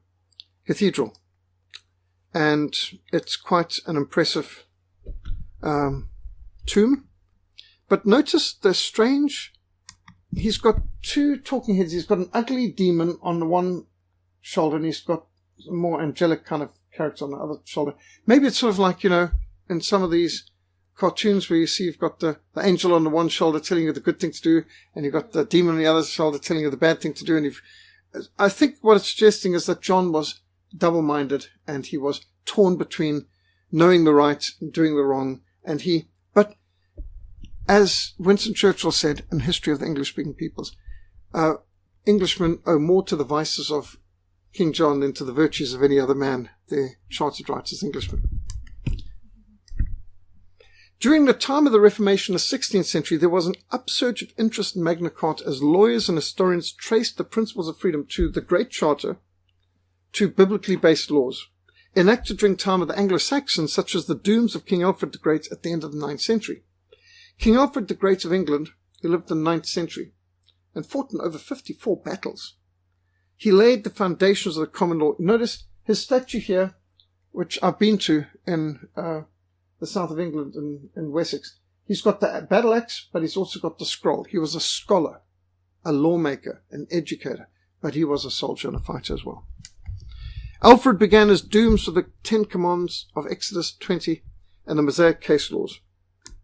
Cathedral. And it's quite an impressive tomb. But notice the strange, he's got two talking heads. He's got an ugly demon on the one shoulder, and he's got a more angelic kind of character on the other shoulder. Maybe it's sort of like, in some of these cartoons where you see you've got the angel on the one shoulder telling you the good thing to do, and you've got the demon on the other shoulder telling you the bad thing to do. And I think what it's suggesting is that John was double-minded, and he was torn between knowing the right and doing the wrong. But as Winston Churchill said in History of the English-Speaking Peoples, Englishmen owe more to the vices of King John than to the virtues of any other man. Their chartered rights as Englishmen. During the time of the Reformation in the 16th century, there was an upsurge of interest in Magna Carta as lawyers and historians traced the principles of freedom to the Great Charter, to biblically based laws, enacted during the time of the Anglo-Saxons, such as the dooms of King Alfred the Great at the end of the 9th century. King Alfred the Great of England, who lived in the 9th century and fought in over 54 battles, he laid the foundations of the common law. Notice his statue here, which I've been to in the south of England in Wessex. He's got the battle axe, but he's also got the scroll. He was a scholar, a lawmaker, an educator, but he was a soldier and a fighter as well. Alfred began his dooms with the 10 Commands of Exodus 20 and the Mosaic case laws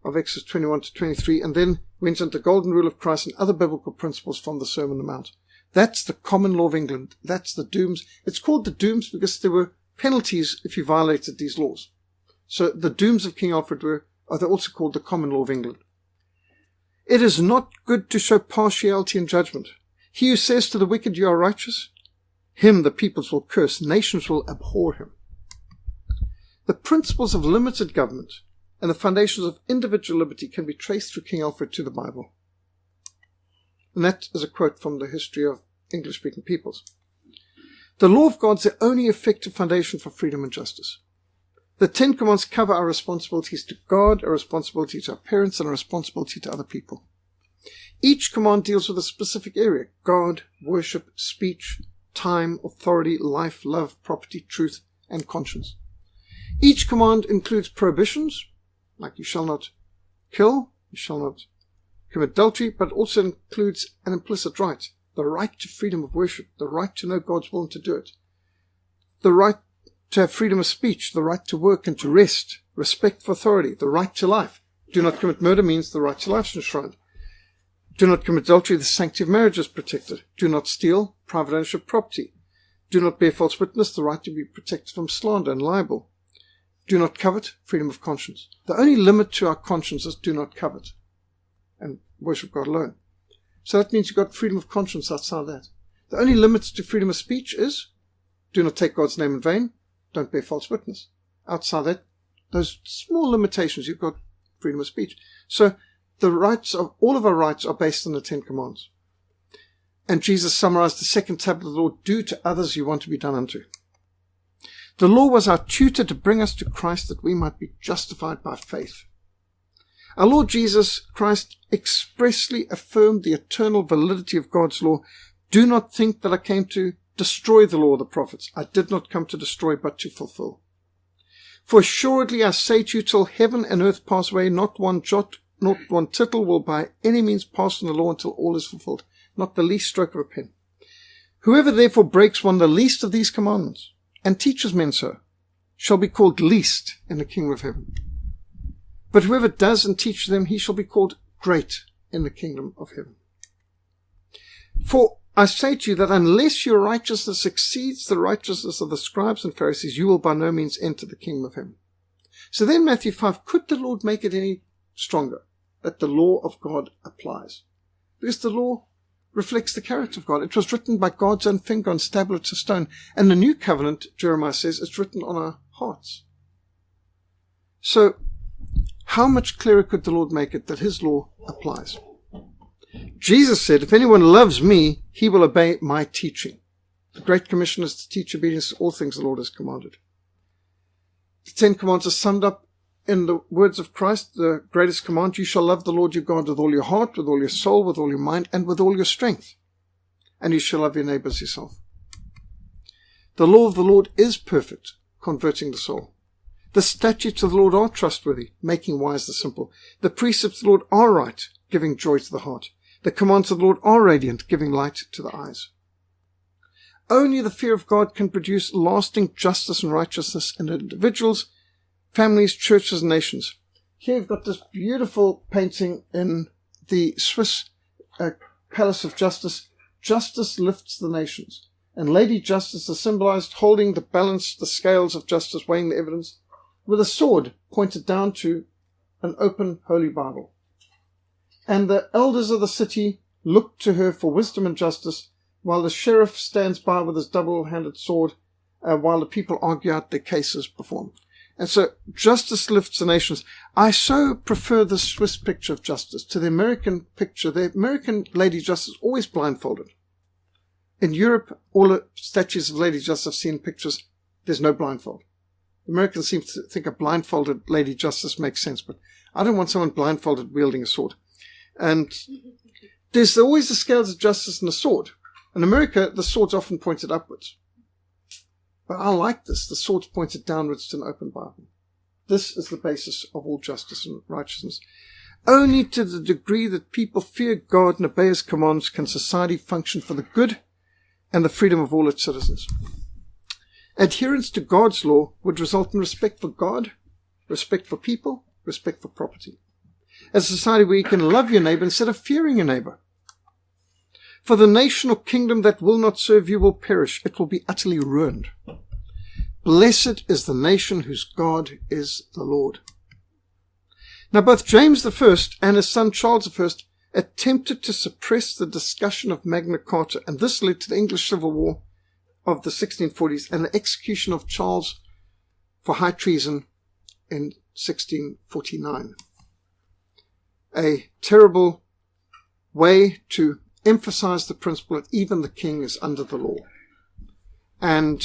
of Exodus 21 to 23, and then went into the golden rule of Christ and other biblical principles from the Sermon on the Mount. That's the common law of England. That's the dooms. It's called the dooms because there were penalties if you violated these laws. So the dooms of King Alfred are also called the common law of England. It is not good to show partiality in judgment. He who says to the wicked, you are righteous, him the peoples will curse, nations will abhor him. The principles of limited government and the foundations of individual liberty can be traced through King Alfred to the Bible. And that is a quote from the History of English-Speaking Peoples. The law of God is the only effective foundation for freedom and justice. The 10 Commands cover our responsibilities to God, our responsibility to our parents, and our responsibility to other people. Each command deals with a specific area: God, worship, speech, time, authority, life, love, property, truth, and conscience. Each command includes prohibitions, like you shall not kill, you shall not commit adultery, but also includes an implicit right: the right to freedom of worship, the right to know God's will and to do it, the right to have freedom of speech, the right to work and to rest, respect for authority, the right to life. Do not commit murder means the right to life is enshrined. Do not commit adultery, the sanctity of marriage is protected. Do not steal, private ownership of property. Do not bear false witness, the right to be protected from slander and libel. Do not covet, freedom of conscience. The only limit to our conscience is do not covet and worship God alone. So that means you've got freedom of conscience outside that. The only limits to freedom of speech is do not take God's name in vain, don't bear false witness. Outside that, those small limitations, you've got freedom of speech. So the rights of all of our rights are based on the Ten Commandments. And Jesus summarized the second tablet of the law, do to others you want to be done unto. The law was our tutor to bring us to Christ that we might be justified by faith. Our Lord Jesus Christ expressly affirmed the eternal validity of God's law. Do not think that I came to destroy the law of the prophets. I did not come to destroy, but to fulfill. For assuredly I say to you, till heaven and earth pass away, not one jot, not one tittle will by any means pass from the law until all is fulfilled, not the least stroke of a pen. Whoever therefore breaks one of the least of these commandments, and teaches men so, shall be called least in the kingdom of heaven. But whoever does and teaches them, he shall be called great in the kingdom of heaven. For I say to you that unless your righteousness exceeds the righteousness of the scribes and Pharisees, you will by no means enter the kingdom of heaven. So then Matthew 5, could the Lord make it any stronger that the law of God applies? Because the law reflects the character of God. It was written by God's own finger on tablets of stone. And the new covenant, Jeremiah says, is written on our hearts. So how much clearer could the Lord make it that his law applies? Jesus said, if anyone loves me, he will obey my teaching. The Great Commission is to teach obedience to all things the Lord has commanded. The Ten Commandments are summed up in the words of Christ, the greatest command, you shall love the Lord your God with all your heart, with all your soul, with all your mind, and with all your strength. And you shall love your neighbor as yourself. The law of the Lord is perfect, converting the soul. The statutes of the Lord are trustworthy, making wise the simple. The precepts of the Lord are right, giving joy to the heart. The commands of the Lord are radiant, giving light to the eyes. Only the fear of God can produce lasting justice and righteousness in individuals, families, churches, and nations. Here you've got this beautiful painting in the Swiss Palace of Justice. Justice lifts the nations. And Lady Justice is symbolized holding the balance, the scales of justice, weighing the evidence, with a sword pointed down to an open holy Bible. And the elders of the city look to her for wisdom and justice, while the sheriff stands by with his double-handed sword, while the people argue out their cases before him. And so justice lifts the nations. I so prefer the Swiss picture of justice to the American picture. The American Lady Justice is always blindfolded. In Europe, all the statues of Lady Justice I've seen pictures, there's no blindfold. Americans seem to think a blindfolded Lady Justice makes sense, but I don't want someone blindfolded wielding a sword. And there's always the scales of justice and the sword. In America, the sword's often pointed upwards. But I like this. The sword's pointed downwards to an open Bible. This is the basis of all justice and righteousness. Only to the degree that people fear God and obey his commands can society function for the good and the freedom of all its citizens. Adherence to God's law would result in respect for God, respect for people, respect for property. As a society where you can love your neighbor instead of fearing your neighbor. For the nation or kingdom that will not serve you will perish. It will be utterly ruined. Blessed is the nation whose God is the Lord. Now both James I and his son Charles I attempted to suppress the discussion of Magna Carta, and this led to the English Civil War of the 1640s and the execution of Charles for high treason in 1649. A terrible way to emphasize the principle that even the king is under the law. And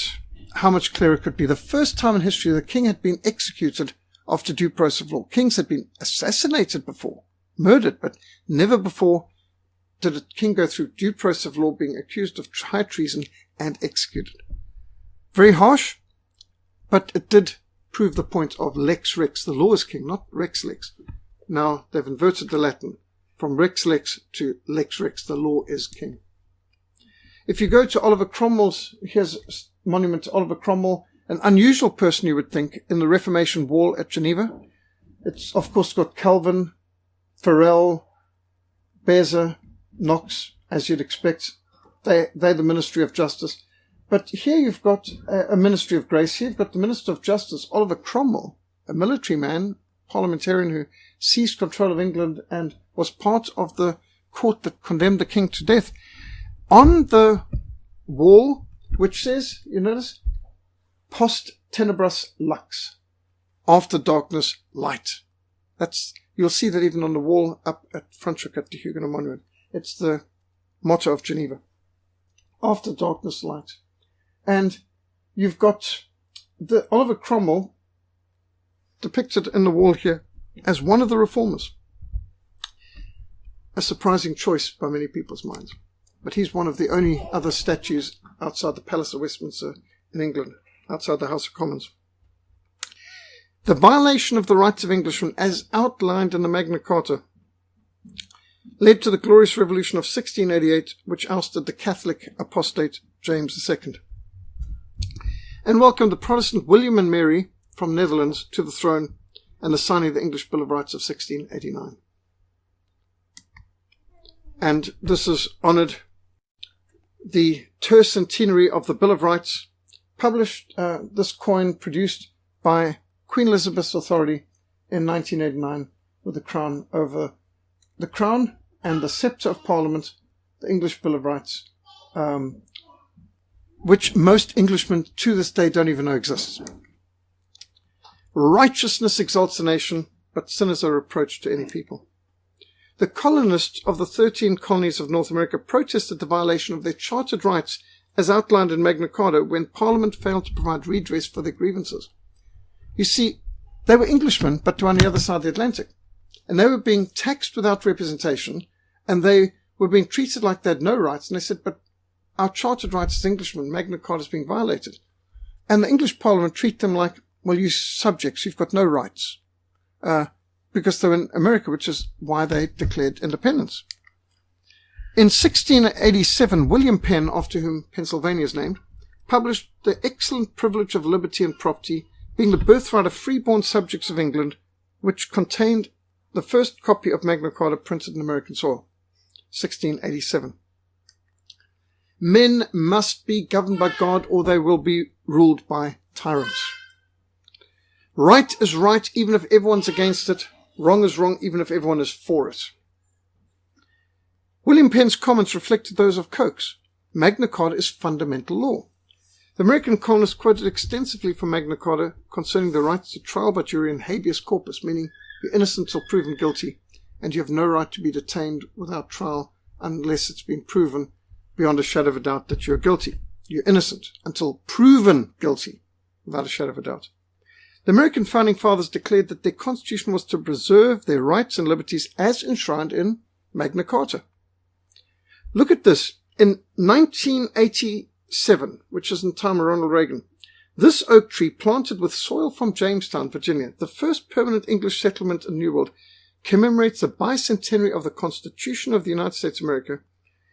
how much clearer it could be. The first time in history the king had been executed after due process of law. Kings had been assassinated before, murdered, but never before did a king go through due process of law, being accused of high treason and executed. Very harsh, but it did prove the point of lex rex. The law is king, not rex lex. Now they've inverted the Latin from rex lex to lex rex. The law is king. If you go to Oliver Cromwell's, here's a monument to Oliver Cromwell, an unusual person you would think, in the Reformation Wall at Geneva. It's of course got Calvin, Farel, Beza, Knox, as you'd expect. They're the Ministry of Justice. But here you've got a ministry of grace. Here you've got the Minister of Justice, Oliver Cromwell, a military man, parliamentarian who seized control of England and was part of the court that condemned the king to death. On the wall, which says, you notice, post tenebras lux, after darkness, light. You'll see that even on the wall up at Franschhoek at the Huguenot Monument. It's the motto of Geneva. After darkness, light. And you've got the Oliver Cromwell depicted in the wall here as one of the reformers. A surprising choice by many people's minds. But he's one of the only other statues outside the Palace of Westminster in England, outside the House of Commons. The violation of the rights of Englishmen, as outlined in the Magna Carta, led to the Glorious Revolution of 1688, which ousted the Catholic apostate James II, and welcomed the Protestant William and Mary from Netherlands to the throne, and the signing of the English Bill of Rights of 1689. And this has honoured the tercentenary of the Bill of Rights, published, this coin produced by Queen Elizabeth's authority in 1989, with the crown over the crown and the sceptre of Parliament, the English Bill of Rights, which most Englishmen to this day don't even know exists. Righteousness exalts a nation, but sin is a reproach to any people. The colonists of the 13 colonies of North America protested the violation of their chartered rights as outlined in Magna Carta when Parliament failed to provide redress for their grievances. You see, they were Englishmen, but on the other side of the Atlantic. And they were being taxed without representation, and they were being treated like they had no rights. And they said, but our chartered rights as Englishmen, Magna Carta is being violated. And the English Parliament treat them like, well, you subjects, you've got no rights. Because they were in America, which is why they declared independence. In 1687, William Penn, after whom Pennsylvania is named, published The Excellent Privilege of Liberty and Property, being the birthright of freeborn subjects of England, which contained the first copy of Magna Carta printed in American soil, 1687. Men must be governed by God, or they will be ruled by tyrants. Right is right, even if everyone's against it. Wrong is wrong, even if everyone is for it. William Penn's comments reflected those of Coke's. Magna Carta is fundamental law. The American colonists quoted extensively from Magna Carta concerning the rights to trial by jury and habeas corpus, meaning you're innocent till proven guilty, and you have no right to be detained without trial unless it's been proven beyond a shadow of a doubt that you're guilty. You're innocent until proven guilty, without a shadow of a doubt. The American founding fathers declared that their constitution was to preserve their rights and liberties as enshrined in Magna Carta. Look at this. In 1987, which is in the time of Ronald Reagan, this oak tree, planted with soil from Jamestown, Virginia, the first permanent English settlement in the New World, commemorates the bicentenary of the Constitution of the United States of America.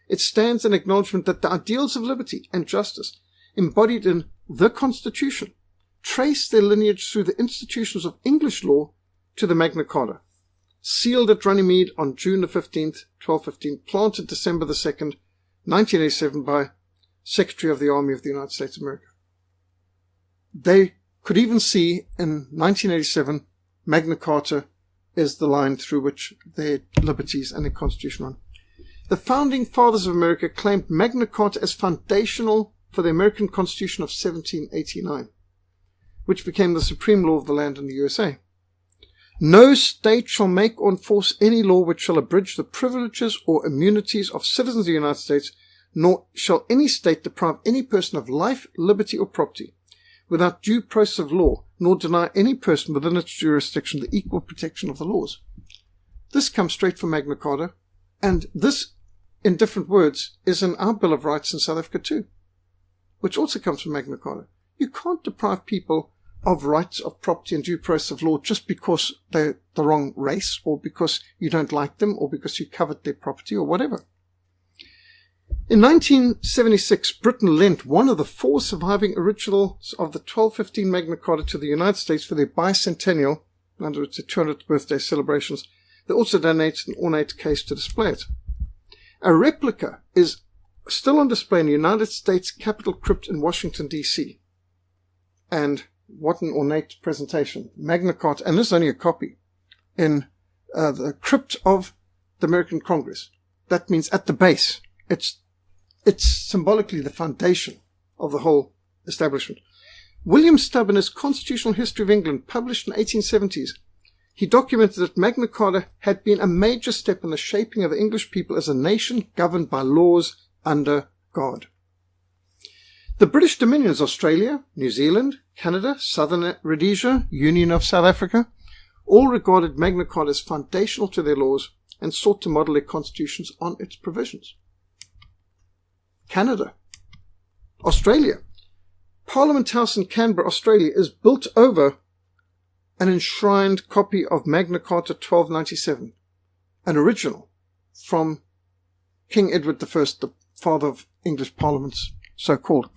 It stands in acknowledgement that the ideals of liberty and justice embodied in the Constitution trace their lineage through the institutions of English law to the Magna Carta, sealed at Runnymede on June the 15th, 1215, planted December the 2nd, 1987 by Secretary of the Army of the United States of America. They could even see in 1987, Magna Carta is the line through which their liberties and their constitution run. The founding fathers of America claimed Magna Carta as foundational for the American Constitution of 1789, which became the supreme law of the land in the USA. No state shall make or enforce any law which shall abridge the privileges or immunities of citizens of the United States, nor shall any state deprive any person of life, liberty, or property without due process of law, nor deny any person within its jurisdiction the equal protection of the laws. This comes straight from Magna Carta, and this, in different words, is in our Bill of Rights in South Africa too, which also comes from Magna Carta. You can't deprive people of rights of property and due process of law just because they're the wrong race, or because you don't like them, or because you covet their property, or whatever. In 1976, Britain lent one of the 4 surviving originals of the 1215 Magna Carta to the United States for their bicentennial, in other words, their 200th birthday celebrations. They also donated an ornate case to display it. A replica is still on display in the United States Capitol Crypt in Washington, D.C. And what an ornate presentation. Magna Carta, and this is only a copy, in the crypt of the American Congress. That means at the base. It's symbolically the foundation of the whole establishment. William Stubb, in his Constitutional History of England, published in the 1870s, he documented that Magna Carta had been a major step in the shaping of the English people as a nation governed by laws under God. The British Dominions, Australia, New Zealand, Canada, Southern Rhodesia, Union of South Africa, all regarded Magna Carta as foundational to their laws and sought to model their constitutions on its provisions. Canada, Australia. Parliament House in Canberra, Australia, is built over an enshrined copy of Magna Carta 1297, an original from King Edward I, the father of English parliaments, so-called.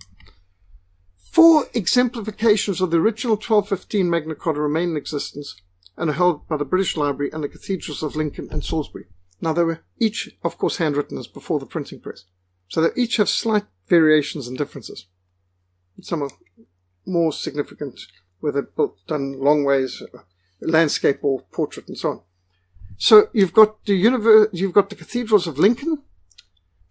4 exemplifications of the original 1215 Magna Carta remain in existence and are held by the British Library and the cathedrals of Lincoln and Salisbury. Now, they were each, of course, handwritten as before the printing press, so they each have slight variations and differences. Some are more significant, where they're done long ways, landscape or portrait and so on. So you've got the cathedrals of Lincoln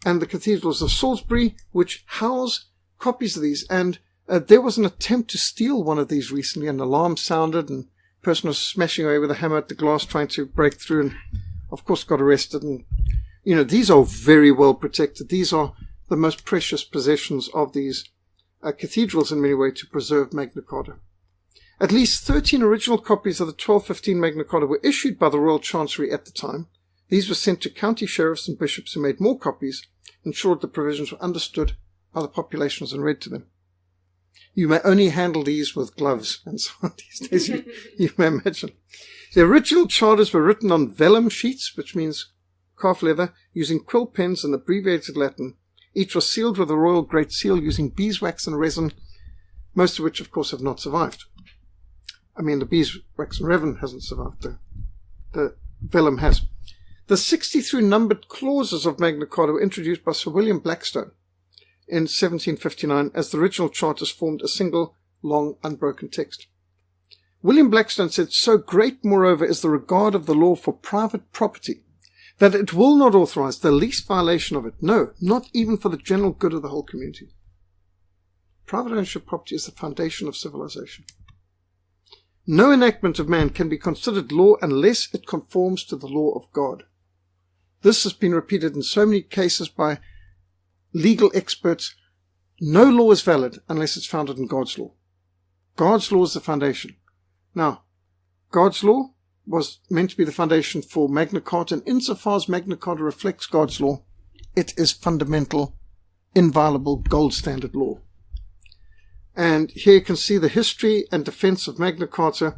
and the cathedrals of Salisbury, which house copies of these. And there was an attempt to steal one of these recently. An alarm sounded, and a person was smashing away with a hammer at the glass, trying to break through, and of course got arrested. And these are very well protected. These are the most precious possessions of these cathedrals in many ways to preserve Magna Carta. At least 13 original copies of the 1215 Magna Carta were issued by the Royal Chancery at the time. These were sent to county sheriffs and bishops who made more copies, ensured the provisions were understood by the populations and read to them. You may only handle these with gloves and so on these days, you may imagine. The original charters were written on vellum sheets, which means calf leather, using quill pens and abbreviated Latin. Each was sealed with a royal great seal using beeswax and resin, most of which, of course, have not survived. I mean, the beeswax and resin hasn't survived. The vellum has. The 63 numbered clauses of Magna Carta were introduced by Sir William Blackstone in 1759 as the original charters formed a single, long, unbroken text. William Blackstone said, "So great, moreover, is the regard of the law for private property, that it will not authorize the least violation of it, no, not even for the general good of the whole community." Private ownership of property is the foundation of civilization. No enactment of man can be considered law unless it conforms to the law of God. This has been repeated in so many cases by legal experts. No law is valid unless it's founded in God's law. God's law is the foundation. Now, God's law was meant to be the foundation for Magna Carta, and insofar as Magna Carta reflects God's law, it is fundamental, inviolable, gold standard law. And here you can see the history and defense of Magna Carta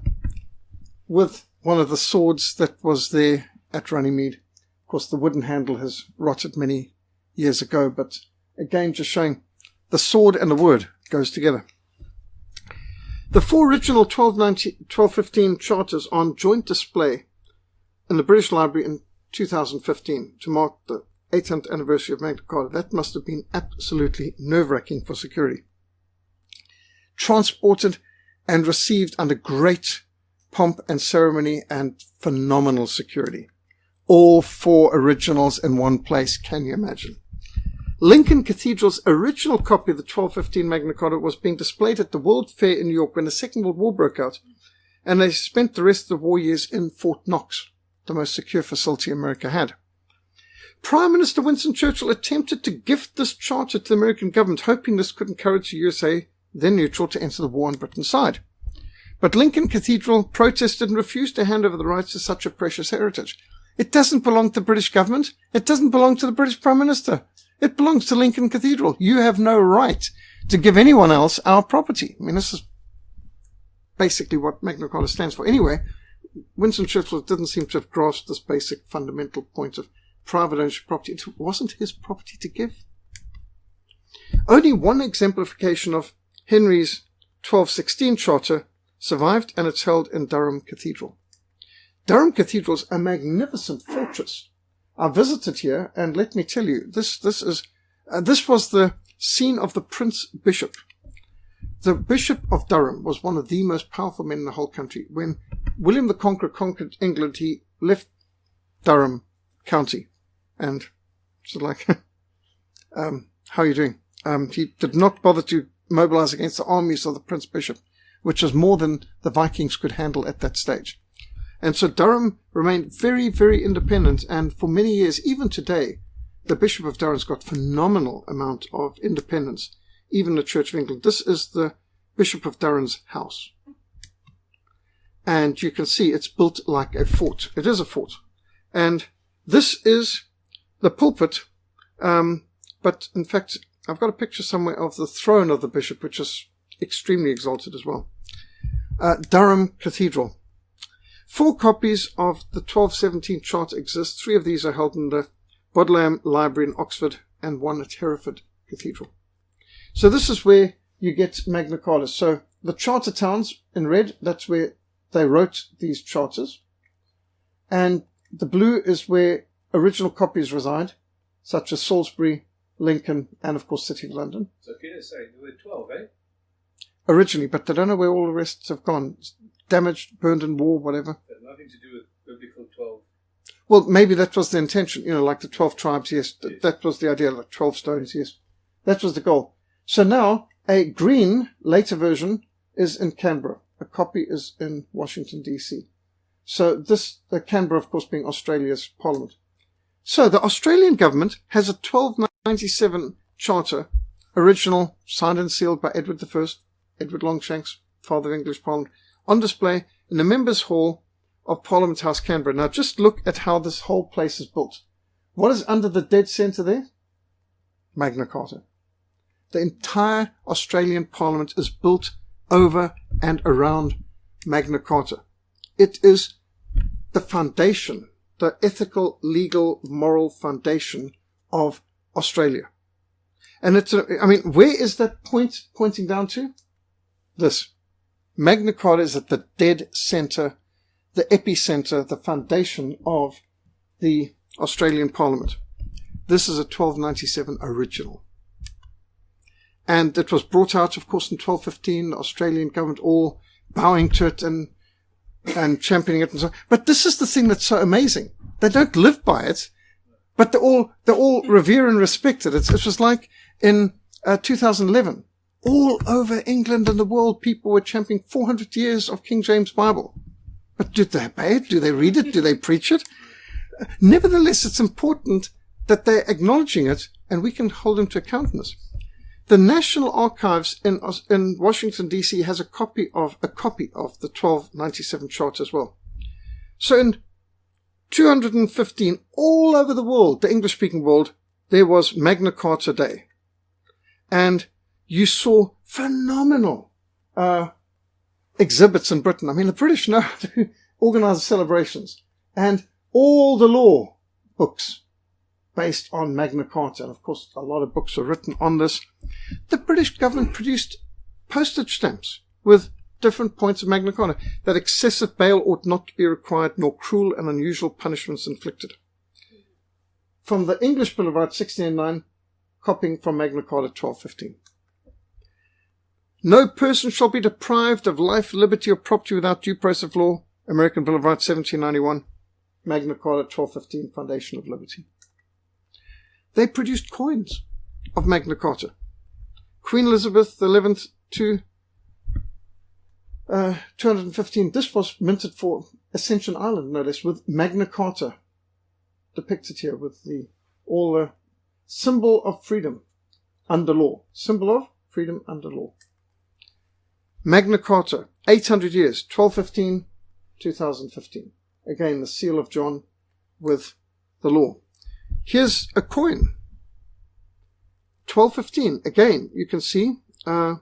with one of the swords that was there at Runnymede. Of course, the wooden handle has rotted many years ago, but again, just showing the sword and the word goes together. The 4 original 1215 charters are on joint display in the British Library in 2015 to mark the 800th anniversary of Magna Carta. That must have been absolutely nerve-wracking for security. Transported and received under great pomp and ceremony and phenomenal security. All 4 originals in one place, can you imagine? Lincoln Cathedral's original copy of the 1215 Magna Carta was being displayed at the World Fair in New York when the Second World War broke out, and they spent the rest of the war years in Fort Knox, the most secure facility America had. Prime Minister Winston Churchill attempted to gift this charter to the American government, hoping this could encourage the USA, then neutral, to enter the war on Britain's side. But Lincoln Cathedral protested and refused to hand over the rights to such a precious heritage. It doesn't belong to the British government. It doesn't belong to the British Prime Minister. It belongs to Lincoln Cathedral. You have no right to give anyone else our property. I mean, this is basically what Magna Carta stands for. Anyway, Winston Churchill didn't seem to have grasped this basic fundamental point of private ownership of property. It wasn't his property to give. Only one exemplification of Henry's 1216 charter survived, and it's held in Durham Cathedral. Durham Cathedral is a magnificent fortress. I visited here, and let me tell you, this is This was the scene of the Prince Bishop. The Bishop of Durham was one of the most powerful men in the whole country. When William the Conqueror conquered England, he left Durham County. And sort of like, how are you doing? He did not bother to mobilize against the armies of the Prince Bishop, which was more than the Vikings could handle at that stage. And so Durham remained very, very independent. And for many years, even today, the Bishop of Durham's got phenomenal amount of independence. Even the Church of England. This is the Bishop of Durham's house. And you can see it's built like a fort. It is a fort. And this is the pulpit. But in fact, I've got a picture somewhere of the throne of the bishop, which is extremely exalted as well. Durham Cathedral. 4 copies of the 1217 Charter exist. 3 of these are held in the Bodleian Library in Oxford and 1 at Hereford Cathedral. So this is where you get Magna Carta. So the charter towns in red, that's where they wrote these charters. And the blue is where original copies reside, such as Salisbury, Lincoln, and of course City of London. So Peter saying there were 12, eh? Originally, but they don't know where all the rest have gone. Damaged, burned in war, whatever. But nothing to do with biblical 12. Well, maybe that was the intention, like the 12 tribes, yes. That was the idea, like 12 stones, yes. That was the goal. So now, a green, later version is in Canberra. A copy is in Washington, D.C. So the Canberra, of course, being Australia's parliament. So the Australian government has a 1297 charter, original, signed and sealed by Edward I, Edward Longshanks, father of English Parliament, on display in the Members' Hall of Parliament House, Canberra. Now just look at how this whole place is built. What is under the dead centre there? Magna Carta. The entire Australian Parliament is built over and around Magna Carta. It is the foundation, the ethical, legal, moral foundation of Australia. And where is that pointing down to? This. Magna Carta is at the dead centre, the epicenter, the foundation of the Australian Parliament. This is a 1297 original. And it was brought out, of course, in 1215, the Australian government all bowing to it and championing it and so on. But this is the thing that's so amazing. They don't live by it, but they all revere and respect it. It was like in 2011, all over England and the world, people were championing 400 years of King James Bible. But did they obey it? Do they read it? Do they preach it? Nevertheless, it's important that they're acknowledging it, and we can hold them to account in this. The National Archives in Washington, D.C. has a copy of the 1297 Charter as well. So in 215, all over the world, the English-speaking world, there was Magna Carta Day. And you saw phenomenal exhibits in Britain. I mean, the British know how to organize celebrations. And all the law books based on Magna Carta. And of course, a lot of books were written on this. The British government produced postage stamps with different points of Magna Carta, that excessive bail ought not to be required, nor cruel and unusual punishments inflicted. From the English Bill of Rights, 1609, copying from Magna Carta, 1215. No person shall be deprived of life, liberty, or property without due process of law. American Bill of Rights, 1791. Magna Carta, 1215, Foundation of Liberty. They produced coins of Magna Carta. Queen Elizabeth XI to 215. This was minted for Ascension Island, no less, with Magna Carta depicted here with all the symbol of freedom under law. Symbol of freedom under law. Magna Carta, 800 years, 1215, 2015. Again, the seal of John with the law. Here's a coin. 1215. Again, you can see the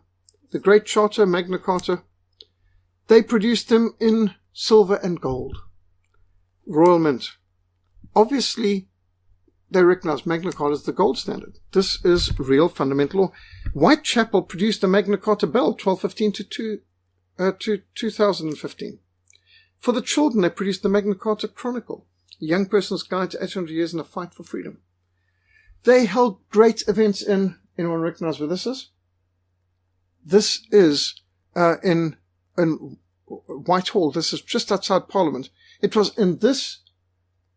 Great Charter, Magna Carta. They produced them in silver and gold. Royal Mint. Obviously, they recognize Magna Carta as the gold standard. This is real fundamental law. Whitechapel produced the Magna Carta Bell, 1215 to 2015. For the children, they produced the Magna Carta Chronicle, a young person's guide to 800 years in a fight for freedom. They held great events in, anyone recognize where this is? This is in Whitehall. This is just outside Parliament. It was in this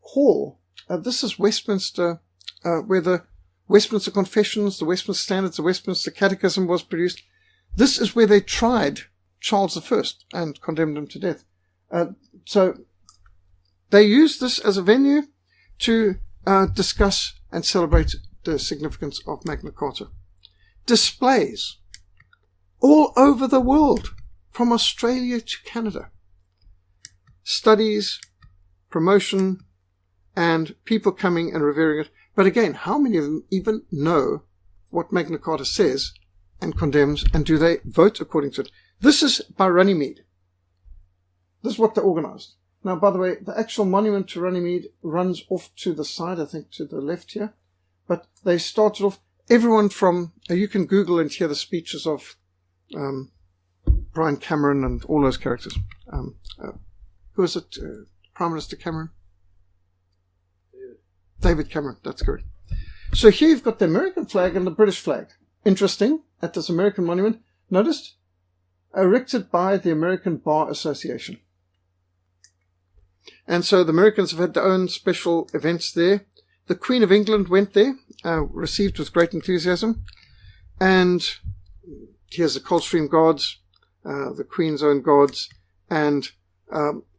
hall. This is Westminster, where the Westminster Confessions, the Westminster Standards, the Westminster Catechism was produced. This is where they tried Charles I and condemned him to death. So they used this as a venue to discuss and celebrate the significance of Magna Carta. Displays all over the world, from Australia to Canada. Studies, promotion, and people coming and revering it. But again, how many of them even know what Magna Carta says and condemns, and do they vote according to it? This is by Runnymede. This is what they organized. Now, by the way, the actual monument to Runnymede runs off to the side, I think to the left here. But they started off, everyone from, you can Google and hear the speeches of Brian Cameron and all those characters. Who is it? Prime Minister Cameron? David Cameron, that's correct. So here you've got the American flag and the British flag. Interesting, at this American monument, noticed? Erected by the American Bar Association. And so the Americans have had their own special events there. The Queen of England went there, received with great enthusiasm. And here's the Coldstream Guards, the Queen's own guards, and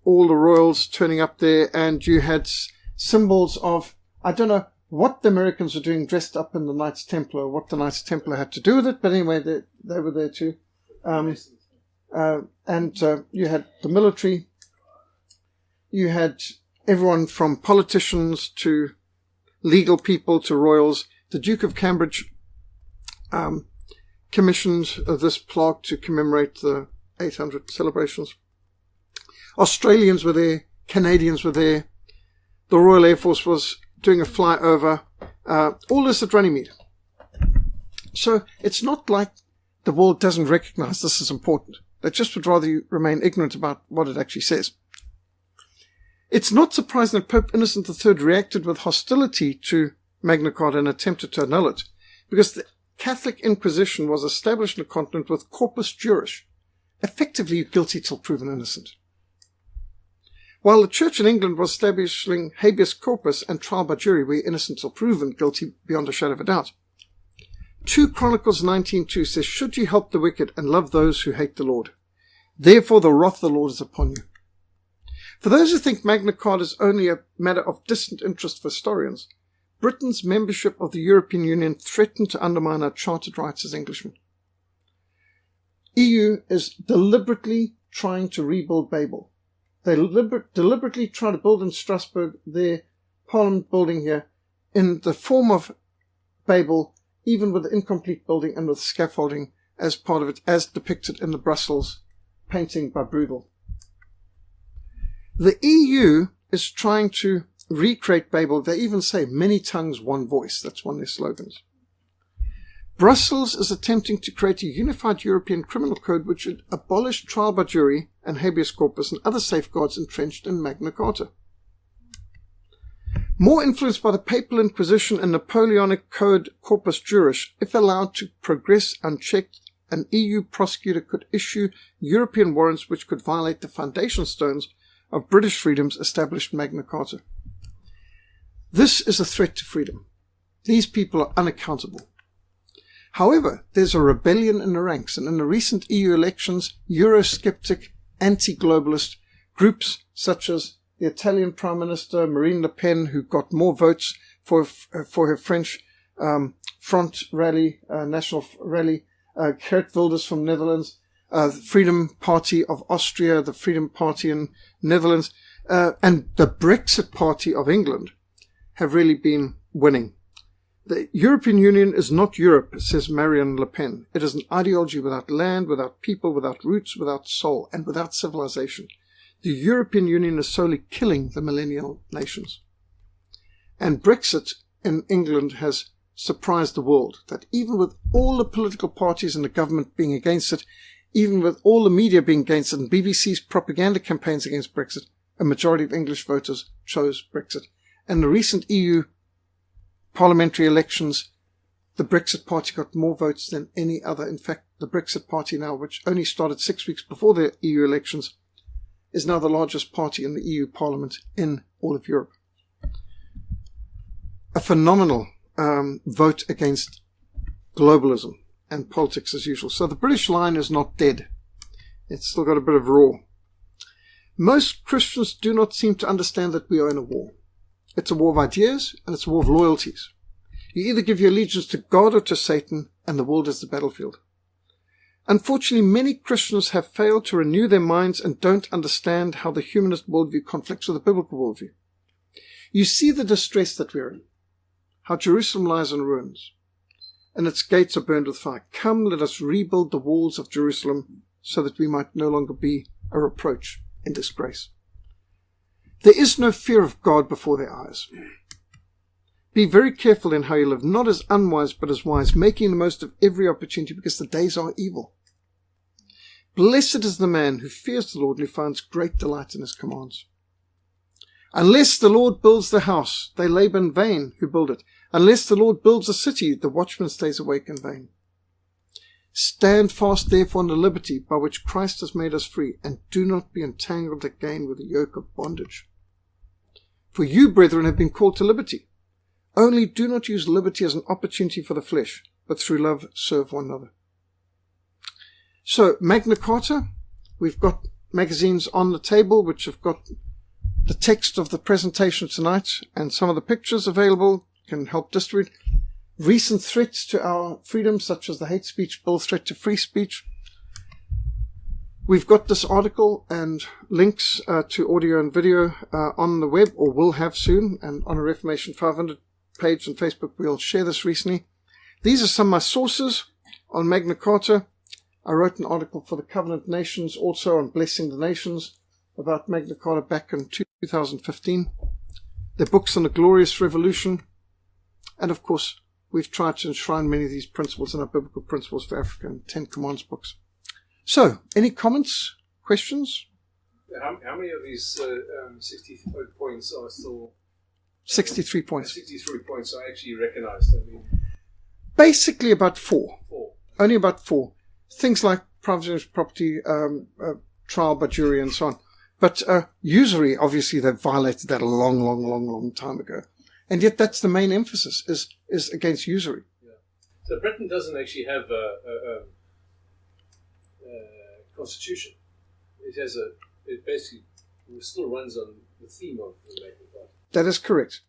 all the royals turning up there. And you had symbols of, I don't know what the Americans were doing dressed up in the Knights Templar, what the Knights Templar had to do with it, but anyway, they were there too. And you had the military, you had everyone from politicians to legal people to royals. The Duke of Cambridge commissioned this plaque to commemorate the 800 celebrations. Australians were there, Canadians were there, the Royal Air Force was doing a flyover, all this at Runnymede. So it's not like the world doesn't recognize this is important. They just would rather you remain ignorant about what it actually says. It's not surprising that Pope Innocent III reacted with hostility to Magna Carta and attempted to annul it, because the Catholic Inquisition was established in the continent with corpus juris, effectively guilty till proven innocent. While the Church in England was establishing habeas corpus and trial by jury where innocent till proven guilty beyond a shadow of a doubt. 2 Chronicles 19:2 says, "Should you help the wicked and love those who hate the Lord? Therefore the wrath of the Lord is upon you." For those who think Magna Carta is only a matter of distant interest for historians, Britain's membership of the European Union threatened to undermine our chartered rights as Englishmen. EU is deliberately trying to rebuild Babel. They deliberately try to build in Strasbourg their Parliament building here in the form of Babel, even with the incomplete building and with scaffolding as part of it, as depicted in the Brussels painting by Bruegel. The EU is trying to recreate Babel. They even say many tongues, one voice. That's one of their slogans. Brussels is attempting to create a unified European criminal code which would abolish trial by jury and habeas corpus and other safeguards entrenched in Magna Carta. More influenced by the Papal Inquisition and Napoleonic Code Corpus Juris, if allowed to progress unchecked, an EU prosecutor could issue European warrants which could violate the foundation stones of British freedoms established in Magna Carta. This is a threat to freedom. These people are unaccountable. However, there's a rebellion in the ranks, and in the recent EU elections, Eurosceptic, anti-globalist groups such as the Italian Prime Minister Marine Le Pen, who got more votes for her French Front rally, national rally, Geert Wilders from Netherlands, the Freedom Party of Austria, the Freedom Party in Netherlands, and the Brexit Party of England have really been winning. The European Union is not Europe, says Marine Le Pen. It is an ideology without land, without people, without roots, without soul, and without civilization. The European Union is solely killing the millennial nations. And Brexit in England has surprised the world, that even with all the political parties and the government being against it, even with all the media being against it and BBC's propaganda campaigns against Brexit, a majority of English voters chose Brexit. And the recent EU parliamentary elections, the Brexit Party got more votes than any other. In fact, the Brexit Party now, which only started 6 weeks before the EU elections, is now the largest party in the EU Parliament in all of Europe. A phenomenal vote against globalism and politics as usual. So the British line is not dead. It's still got a bit of roar. Most Christians do not seem to understand that we are in a war. It's a war of ideas and it's a war of loyalties. You either give your allegiance to God or to Satan, and the world is the battlefield. Unfortunately, many Christians have failed to renew their minds and don't understand how the humanist worldview conflicts with the biblical worldview. You see the distress that we're in, how Jerusalem lies in ruins, and its gates are burned with fire. Come, let us rebuild the walls of Jerusalem so that we might no longer be a reproach and disgrace. There is no fear of God before their eyes. Be very careful in how you live, not as unwise but as wise, making the most of every opportunity because the days are evil. Blessed is the man who fears the Lord and who finds great delight in his commands. Unless the Lord builds the house, they labor in vain who build it. Unless the Lord builds a city, the watchman stays awake in vain. Stand fast therefore in the liberty by which Christ has made us free, and do not be entangled again with the yoke of bondage. For you, brethren, have been called to liberty. Only do not use liberty as an opportunity for the flesh, but through love serve one another. So, Magna Carta, we've got magazines on the table which have got the text of the presentation tonight and some of the pictures available can help distribute. Recent threats to our freedoms, such as the hate speech bill, threat to free speech. We've got this article and links to audio and video on the web, or will have soon, and on a Reformation 500 page on Facebook we'll share this recently. These are some of my sources on Magna Carta. I wrote an article for the Covenant Nations also on Blessing the Nations about Magna Carta back in 2015. There are books on the Glorious Revolution, and of course we've tried to enshrine many of these principles in our biblical principles for Africa and 10 Commands books. So, any comments, questions? How many of these 60 points are still... 63 points. 63 points are actually recognized. I mean, basically about four. Four. Only about four. Things like private property, trial by jury and so on. But usury, obviously, they violated that a long time ago. And yet that's the main emphasis, is against usury. Yeah. So Britain doesn't actually have a constitution. It basically still runs on the theme of the Magna Carta. That is correct.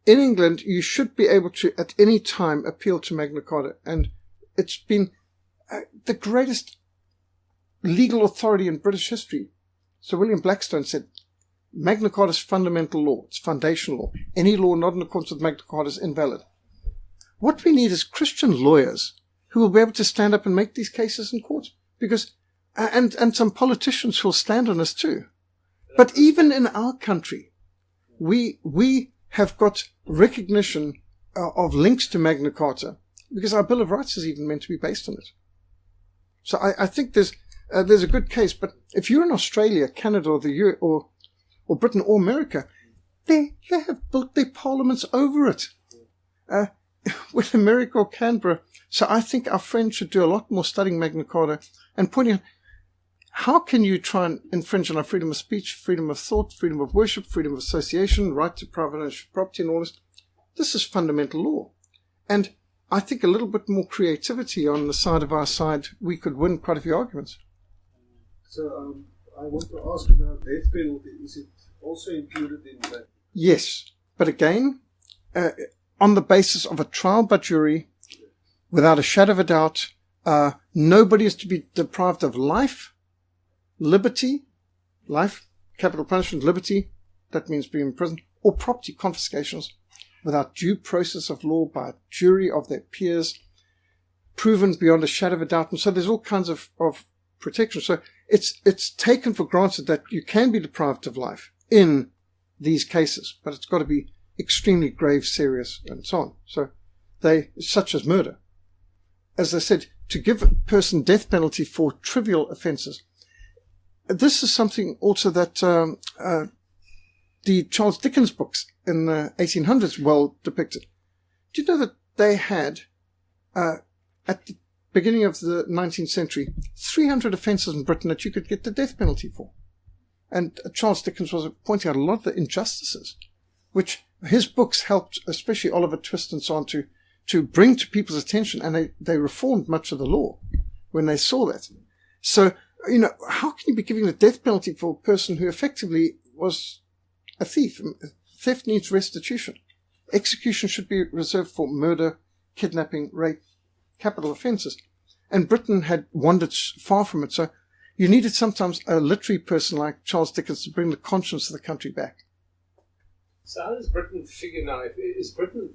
In England, you should be able to, at any time, appeal to Magna Carta. And it's been the greatest legal authority in British history. Sir William Blackstone said, Magna Carta is fundamental law. It's foundational law. Any law not in accordance with Magna Carta is invalid. What we need is Christian lawyers who will be able to stand up and make these cases in court. Because, and some politicians who will stand on us too. But even in our country, we have got recognition of links to Magna Carta because our Bill of Rights is even meant to be based on it. So I think there's a good case. But if you're in Australia, Canada, or the EU, or Britain or America, they have built their parliaments over it. With America or Canberra. So I think our friends should do a lot more studying Magna Carta and pointing out how can you try and infringe on our freedom of speech, freedom of thought, freedom of worship, freedom of association, right to private property and all this. This is fundamental law. And I think a little bit more creativity on the side of our side, we could win quite a few arguments. So I want to ask about death penalty. Is it also included in that? Yes. But again, on the basis of a trial by jury, without a shadow of a doubt, nobody is to be deprived of life, liberty, life, capital punishment, liberty, that means being in prison, or property confiscations, without due process of law by a jury of their peers, proven beyond a shadow of a doubt. And so there's all kinds of protection. So it's taken for granted that you can be deprived of life in these cases, but it's got to be extremely grave, serious, and so on. So such as murder. As I said, to give a person death penalty for trivial offences. This is something also that the Charles Dickens books in the 1800s well depicted. Do you know that they had, at the beginning of the 19th century, 300 offences in Britain that you could get the death penalty for? And Charles Dickens was pointing out a lot of the injustices, which his books helped, especially Oliver Twist and so on, to bring to people's attention, and they reformed much of the law when they saw that. So, how can you be giving the death penalty for a person who effectively was a thief? Theft needs restitution. Execution should be reserved for murder, kidnapping, rape, capital offences. And Britain had wandered far from it, so you needed sometimes a literary person like Charles Dickens to bring the conscience of the country back. So how does Britain figure now? Is Britain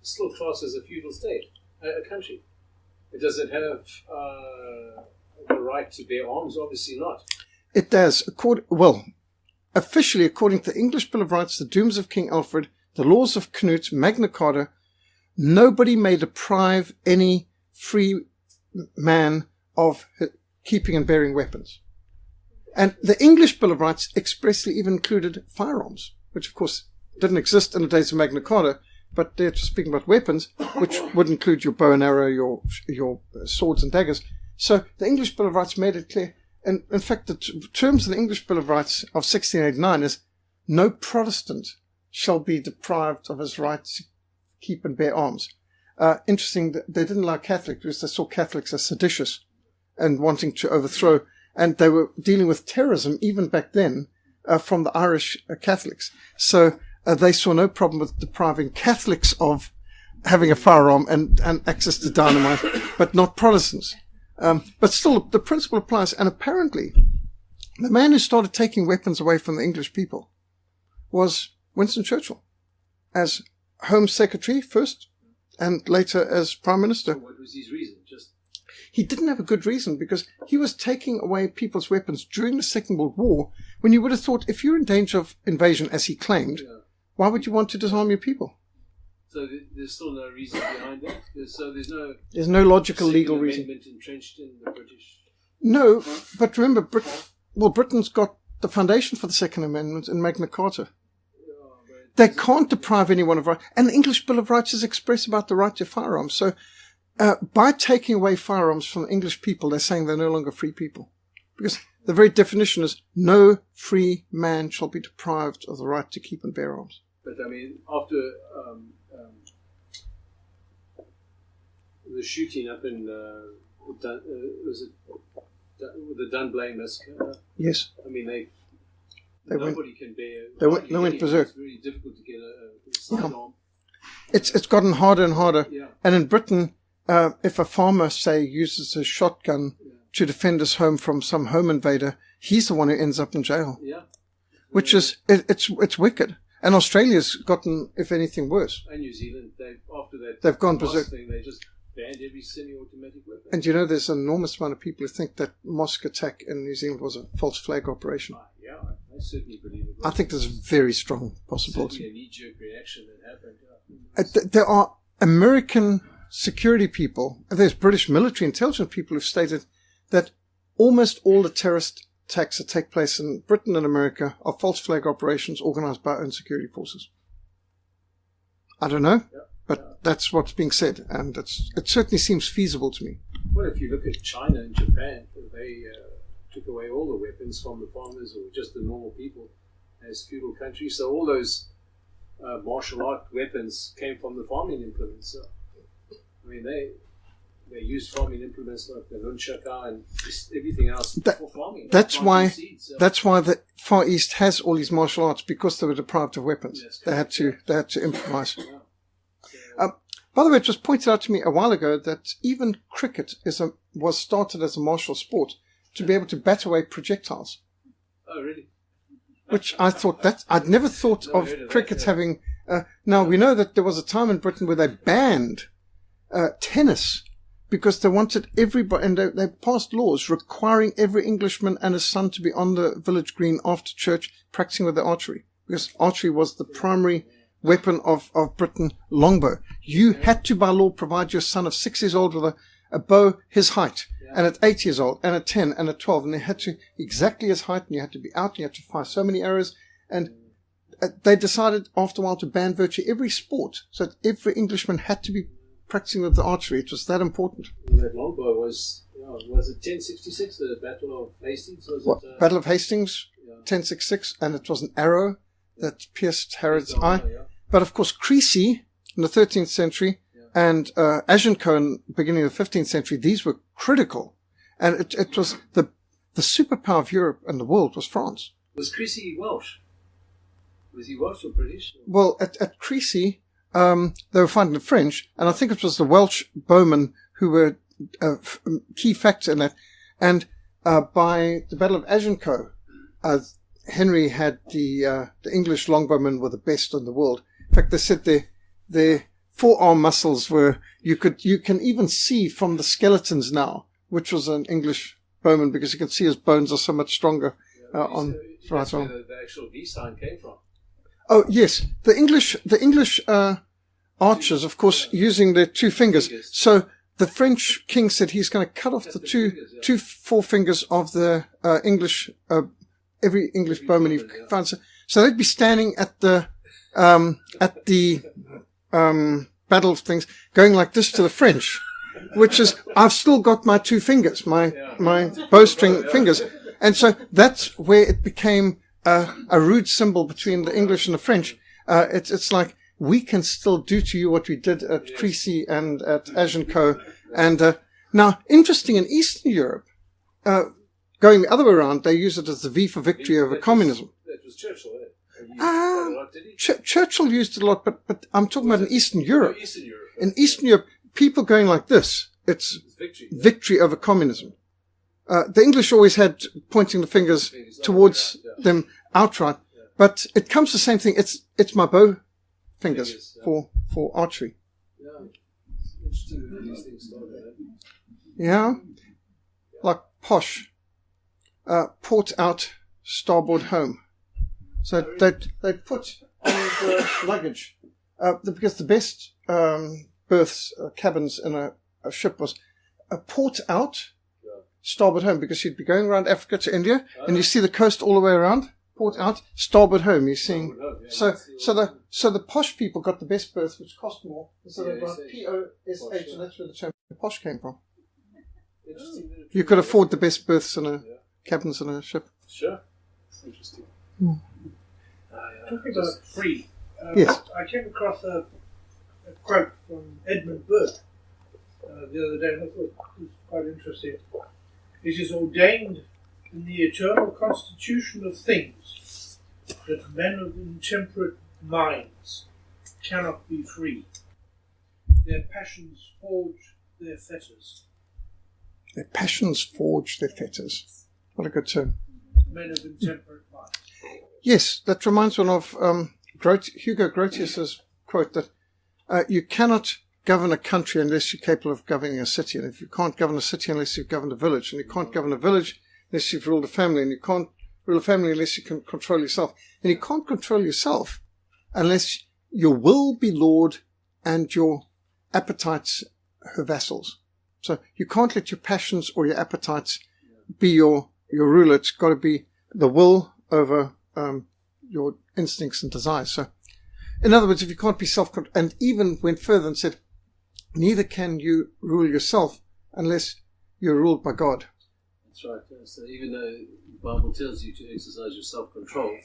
still classed as a feudal state, a country? Does it have the right to bear arms? Obviously not. It does. Officially, according to the English Bill of Rights, the Dooms of King Alfred, the laws of Canute, Magna Carta, nobody may deprive any free man of keeping and bearing weapons. And the English Bill of Rights expressly even included firearms, which of course didn't exist in the days of Magna Carta, but they're just speaking about weapons, which would include your bow and arrow, your swords and daggers. So the English Bill of Rights made it clear. And in fact, the terms of the English Bill of Rights of 1689 is no Protestant shall be deprived of his right to keep and bear arms. Interesting that they didn't allow Catholics because they saw Catholics as seditious and wanting to overthrow. And they were dealing with terrorism even back then from the Irish Catholics. So they saw no problem with depriving Catholics of having a firearm and access to dynamite, but not Protestants. But still, the principle applies. And apparently, the man who started taking weapons away from the English people was Winston Churchill, as Home Secretary first, and later as Prime Minister. What was his reason? He didn't have a good reason, because he was taking away people's weapons during the Second World War, when you would have thought, if you're in danger of invasion, as he claimed, why would you want to disarm your people? So there's still no reason behind that? There's no logical legal reason. Entrenched in the British? No, but remember, Britain's got the foundation for the Second Amendment in Magna Carta. They can't deprive anyone of right. And the English Bill of Rights is express about the right to firearms. So by taking away firearms from the English people, they're saying they're no longer free people. Because the very definition is no free man shall be deprived of the right to keep and bear arms. But I mean, after the shooting up in the Dunblane massacre? Yes. I mean, nobody can bear. They went berserk. It's very difficult to get a sidearm. It's gotten harder and harder. Yeah. And in Britain, if a farmer, say, uses a shotgun to defend his home from some home invader, he's the one who ends up in jail. Yeah. Which is, it's wicked. And Australia's gotten, if anything, worse. And New Zealand, they've gone berserk. They just banned every semi-automatic weapon. And there's an enormous amount of people who think that mosque attack in New Zealand was a false flag operation. Yeah, I certainly believe it was. I think there's a very strong possibility. Certainly a knee-jerk reaction that happened. There are American security people, there's British military intelligence people who've stated that almost all the terrorist attacks that take place in Britain and America are false flag operations organized by our own security forces. I don't know, but that's what's being said, and it certainly seems feasible to me. Well, if you look at China and Japan, they took away all the weapons from the farmers or just the normal people as feudal countries. So all those martial art weapons came from the farming implements. So, I mean, they used farming implements like the nunchaka and just everything else for farming. That's why the Far East has all these martial arts, because they were deprived of weapons. They had to improvise. By the way, it was pointed out to me a while ago that even cricket was started as a martial sport to be able to bat away projectiles. Oh, really? Which I thought I'd never thought of cricket having. Now we know that there was a time in Britain where they banned tennis because they wanted everybody, and they passed laws requiring every Englishman and his son to be on the village green after church practicing with their archery, because archery was the primary weapon of Britain, longbow. You had to, by law, provide your son of 6 years old with a bow his height, and at 8 years old, and at 10, and at 12, and they had to exactly his height, and you had to be out, and you had to fire so many arrows, and they decided after a while to ban virtually every sport, so that every Englishman had to be practicing with the archery. It was that important. And that longbow was it 1066, the Battle of Hastings? Battle of Hastings, Yeah. 1066, and it was an arrow that pierced Harold's eye. Yeah. But of course, Crecy in the 13th century and Agincourt in the beginning of the 15th century, these were critical. And it was the superpower of Europe and the world was France. Was Crecy Welsh? Was he Welsh or British? Well, at Crecy, they were fighting the French, and I think it was the Welsh bowmen who were a key factor in that. And by the Battle of Agincourt, Henry had the English longbowmen were the best in the world. In fact, they said their forearm muscles were, you can even see from the skeletons now, which was an English bowman, because you can see his bones are so much stronger on That's right where arm. the actual V sign came from. Oh yes, the English archers, of course, using their two fingers. So the French king said he's going to cut off the two forefingers of the English, every English bowman he finds. So they'd be standing at the battle of things, going like this to the French, which is, I've still got my two fingers, my bowstring fingers. And so that's where it became a rude symbol between the English and the French. It's like, we can still do to you what we did at Crecy and at Agincourt. And now, interesting, in Eastern Europe, going the other way around, they use it as the V for victory over communism. That was Churchill, eh? Did he? Churchill used it a lot, but I'm talking about in Eastern Europe. Eastern Europe. In Eastern Europe, people going like this, it's victory over communism. The English always had pointing the fingers towards them outright, but it comes to the same thing. It's my bow fingers for archery. Yeah, it's interesting how these things started. Yeah, like posh, port out, starboard home. So they'd put on the luggage, because the best berths, cabins in a ship was a port out, starboard home, because you'd be going around Africa to India, and you see the coast all the way around. Port out, starboard home. You're seeing. So the posh people got the best berths, which cost more. So they got POSH, and that's where the term posh came from. You could afford the best berths in cabins in a ship. Sure, it's interesting. Talking about free, Yes. I came across a quote from Edmund Burke the other day, and I thought it was quite interesting. It is ordained in the eternal constitution of things that men of intemperate minds cannot be free. Their passions forge their fetters. Their passions forge their fetters. What a good term. Men of intemperate minds. Yes, that reminds one of Hugo Grotius's quote that you cannot govern a country unless you're capable of governing a city. And if you can't govern a city unless you've governed a village, and you can't govern a village unless you've ruled a family, and you can't rule a family unless you can control yourself. And you can't control yourself unless your will be lord and your appetites her vassals. So you can't let your passions or your appetites be your ruler. It's got to be the will over your instincts and desires. So, in other words, if you can't be self-controlled, and even went further and said, neither can you rule yourself unless you're ruled by God. That's right. So even though the Bible tells you to exercise your self-control,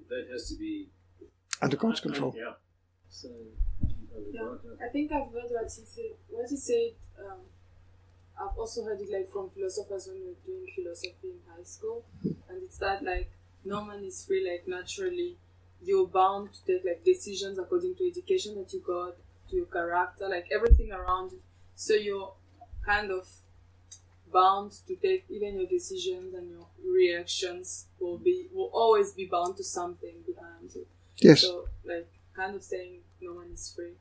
that has to be Under God's control. Yeah. So, I think I've heard what he said. What he said, I've also heard it like from philosophers when we were doing philosophy in high school, and it's that like no man is free. Like naturally, you're bound to take like decisions according to education that you got, to your character, like everything around you. So you're kind of bound to take even your decisions, and your reactions will always be bound to something behind it. Yes. So like kind of saying no one is free.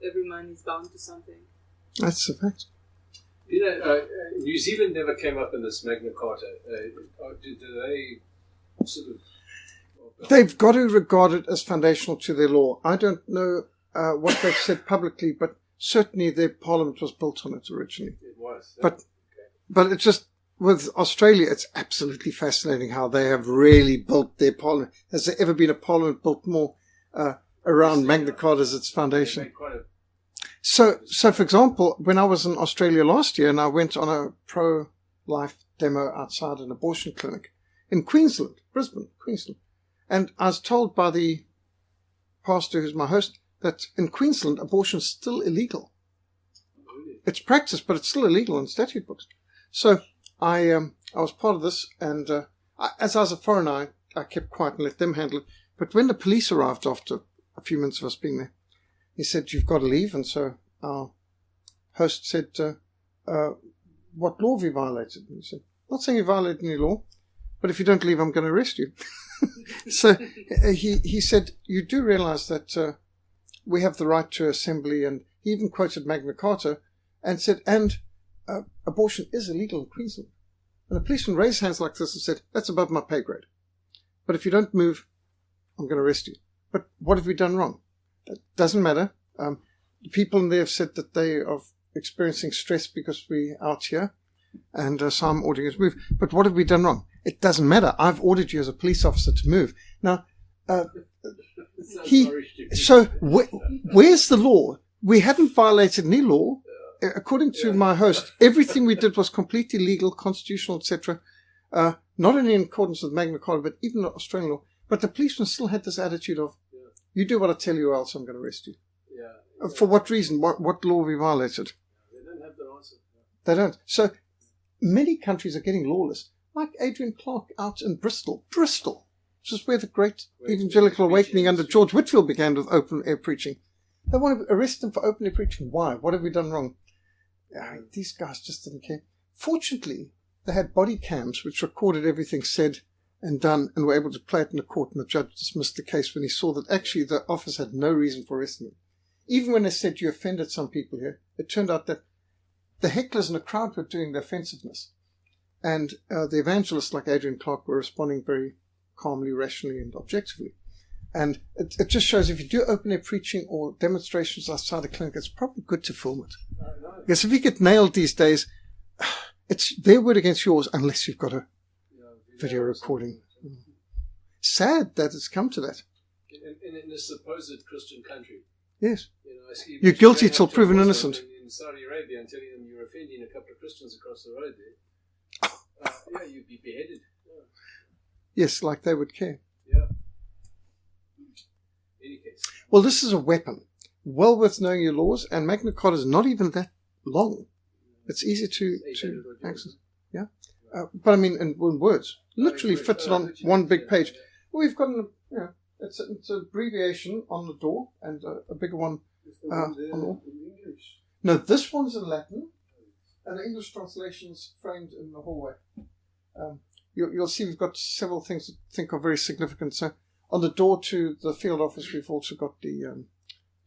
Every man is bound to something. That's a fact. You know, New Zealand never came up in this Magna Carta. Do they sort of... They've got to regard it as foundational to their law. I don't know what they've said publicly, but certainly their parliament was built on it originally. It was. But it just with Australia, it's absolutely fascinating how they have really built their parliament. Has there ever been a parliament built more around Magna Carta as its foundation? So for example, when I was in Australia last year and I went on a pro-life demo outside an abortion clinic in Queensland, Brisbane, Queensland, and I was told by the pastor who's my host that in Queensland abortion is still illegal. It's practiced, but it's still illegal in statute books. So I was part of this, and as I was a foreigner, I kept quiet and let them handle it. But when the police arrived after a few minutes of us being there, he said, "You've got to leave." And so our host said, "What law have you violated?" And he said, "Not saying you violated any law, but if you don't leave, I'm going to arrest you." So he said, "You do realize that we have the right to assembly," and he even quoted Magna Carta and said, "And abortion is illegal in Queensland." And the policeman raised hands like this and said, "That's above my pay grade. But if you don't move, I'm going to arrest you." But what have we done wrong? It doesn't matter. The people in there have said that they are experiencing stress because we're out here, and so I'm ordering you to move. But what have we done wrong? It doesn't matter. I've ordered you as a police officer to move. Now, where's the law? We hadn't violated any law. According to my host, everything we did was completely legal, constitutional, etc. Not only in accordance with Magna Carta, but even Australian law. But the policeman still had this attitude of, "You do what I tell you, or else I'm going to arrest you." Yeah. For what reason? What law have we violated? They don't have the answer. They don't. So many countries are getting lawless. Like Adrian Clarke out in Bristol, which is where the great evangelical awakening under George Whitefield began with open-air preaching. They want to arrest him for open-air preaching. Why? What have we done wrong? These guys just didn't care. Fortunately, they had body cams which recorded everything said and done and were able to play it in the court, and the judge dismissed the case when he saw that actually the office had no reason for arresting him. Even when they said, "You offended some people here," it turned out that the hecklers in the crowd were doing the offensiveness. And the evangelists like Adrian Clarke were responding very calmly, rationally, and objectively. And it just shows if you do open-air preaching or demonstrations outside a clinic, it's probably good to film it. Because if you get nailed these days, it's their word against yours unless you've got a video recording. Sad that it's come to that. In a supposed Christian country. Yes. You're guilty till proven innocent. In Saudi Arabia, and telling them you're offending a couple of Christians across the road there. You'd be beheaded. Yeah. Yes, like they would care. Yeah. Any case. Well, this is a weapon. Well worth knowing your laws, and Magna Carta is not even that long. It's easy to access. Yeah. But I mean, in words. Literally fits it on one big page. Well, we've got it's an abbreviation on the door and a bigger one on the wall. No, this one's in Latin, and the English translation's framed in the hallway. You'll see we've got several things that I think are very significant. So on the door to the field office, we've also got the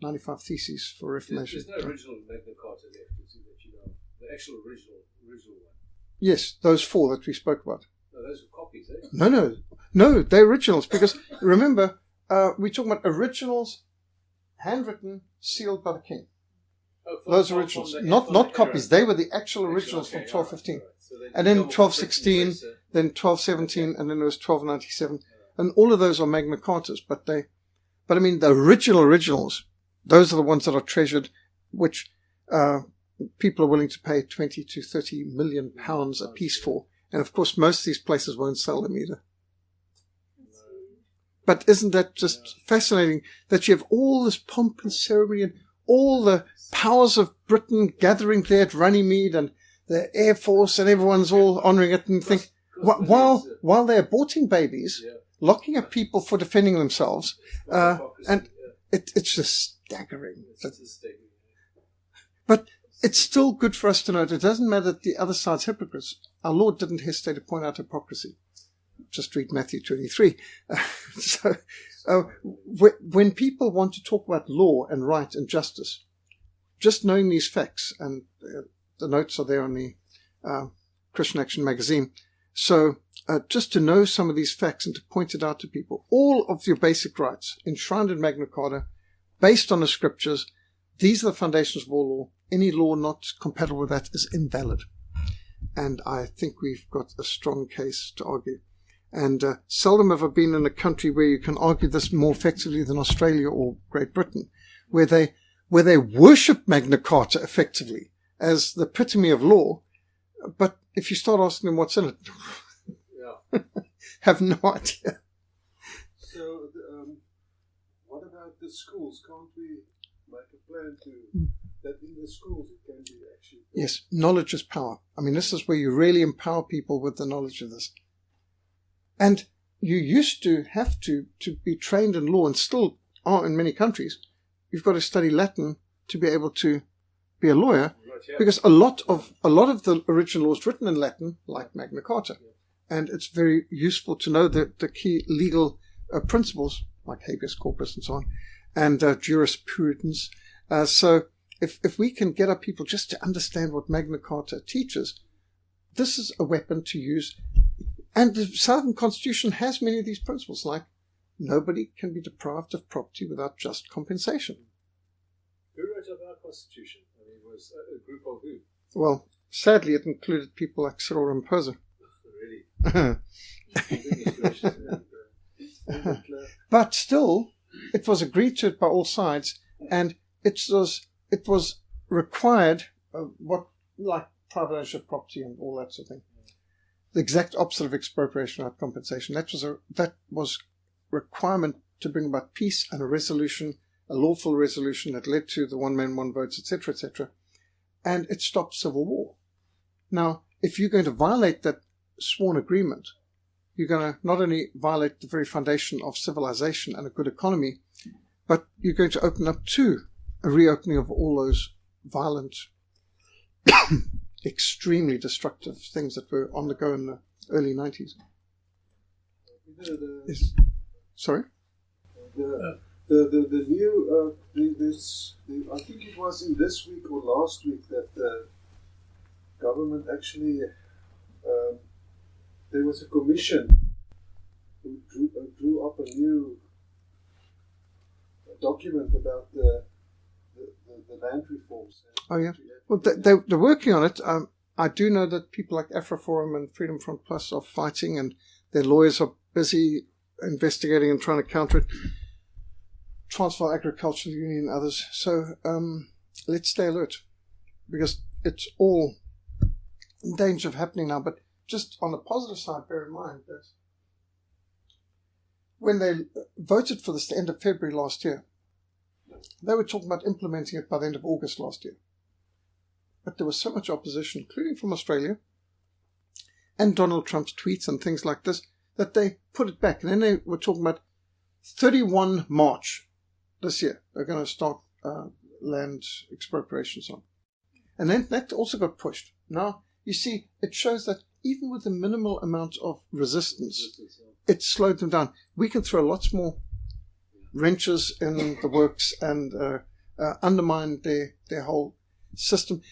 95 Theses for Reformation. There's no original Magna Carta left, is it, that you know? The actual original one. Yes, those four that we spoke about. No, those are copies, eh? No, they're originals, because remember, we're talking about originals, handwritten, sealed by the king. Those originals, not copies. They were the actual originals from 1215. Right. So and then 1216, then 1217, and then there was 1297. And all of those are Magna Cartas, but I mean, the originals, those are the ones that are treasured, which people are willing to pay 20 to 30 million pounds a piece for. And of course, most of these places won't sell them either. But isn't that just fascinating that you have all this pomp and ceremony and all the powers of Britain gathering there at Runnymede and the Air Force and everyone's all honouring it, and think, while they're aborting babies, locking up people for defending themselves, and it's just staggering. But it's still good for us to note it doesn't matter that the other side's hypocrites. Our Lord didn't hesitate to point out hypocrisy. Just read Matthew 23. When people want to talk about law and right and justice, just knowing these facts, and the notes are there on the Christian Action magazine. So just to know some of these facts and to point it out to people, all of your basic rights enshrined in Magna Carta, based on the scriptures, these are the foundations of all law. Any law not compatible with that is invalid. and I think we've got a strong case to argue. And seldom have I been in a country where you can argue this more effectively than Australia or Great Britain, where they worship Magna Carta effectively as the epitome of law. But if you start asking them what's in it, have no idea. So, what about the schools? Can't we make a plan to that in the schools it can be actually? Yes, knowledge is power. I mean, this is where you really empower people with the knowledge of this. And you used to have to be trained in law, and still are in many countries. You've got to study Latin to be able to be a lawyer, because a lot of the original law is written in Latin, like Magna Carta, and it's very useful to know the key legal principles like habeas corpus and so on, and jurisprudence. So if we can get our people just to understand what Magna Carta teaches, this is a weapon to use. And the Southern Constitution has many of these principles, like nobody can be deprived of property without just compensation. Who wrote up our Constitution? I mean, it was a group of who? Well, sadly, it included people like Cyril Ramaphosa. Really? But still, it was agreed to it by all sides, and it was required, like private ownership property and all that sort of thing. The exact opposite of expropriation without compensation. That was requirement to bring about peace and a resolution, a lawful resolution that led to the one man, one votes, etc., etc. And it stopped civil war. Now, if you're going to violate that sworn agreement, you're going to not only violate the very foundation of civilization and a good economy, but you're going to open up to a reopening of all those violent, extremely destructive things that were on the go in the early 90s. Yes. Sorry? The new, I think it was in this week or last week that the government actually, there was a commission who drew up a new document about the land reforms. Oh, yeah. Well, they're working on it. I do know that people like AfroForum and Freedom Front Plus are fighting, and their lawyers are busy investigating and trying to counter it. Transvaal Agricultural Union and others. So let's stay alert, because it's all in danger of happening now. But just on the positive side, bear in mind that when they voted for this at the end of February last year, they were talking about implementing it by the end of August last year. But there was so much opposition, including from Australia, and Donald Trump's tweets and things like this, that they put it back. And then they were talking about 31 March this year. They're going to start land expropriations on. And then that also got pushed. Now, you see, it shows that even with a minimal amount of resistance, it slowed them down. We can throw lots more wrenches in the works and undermine their whole system.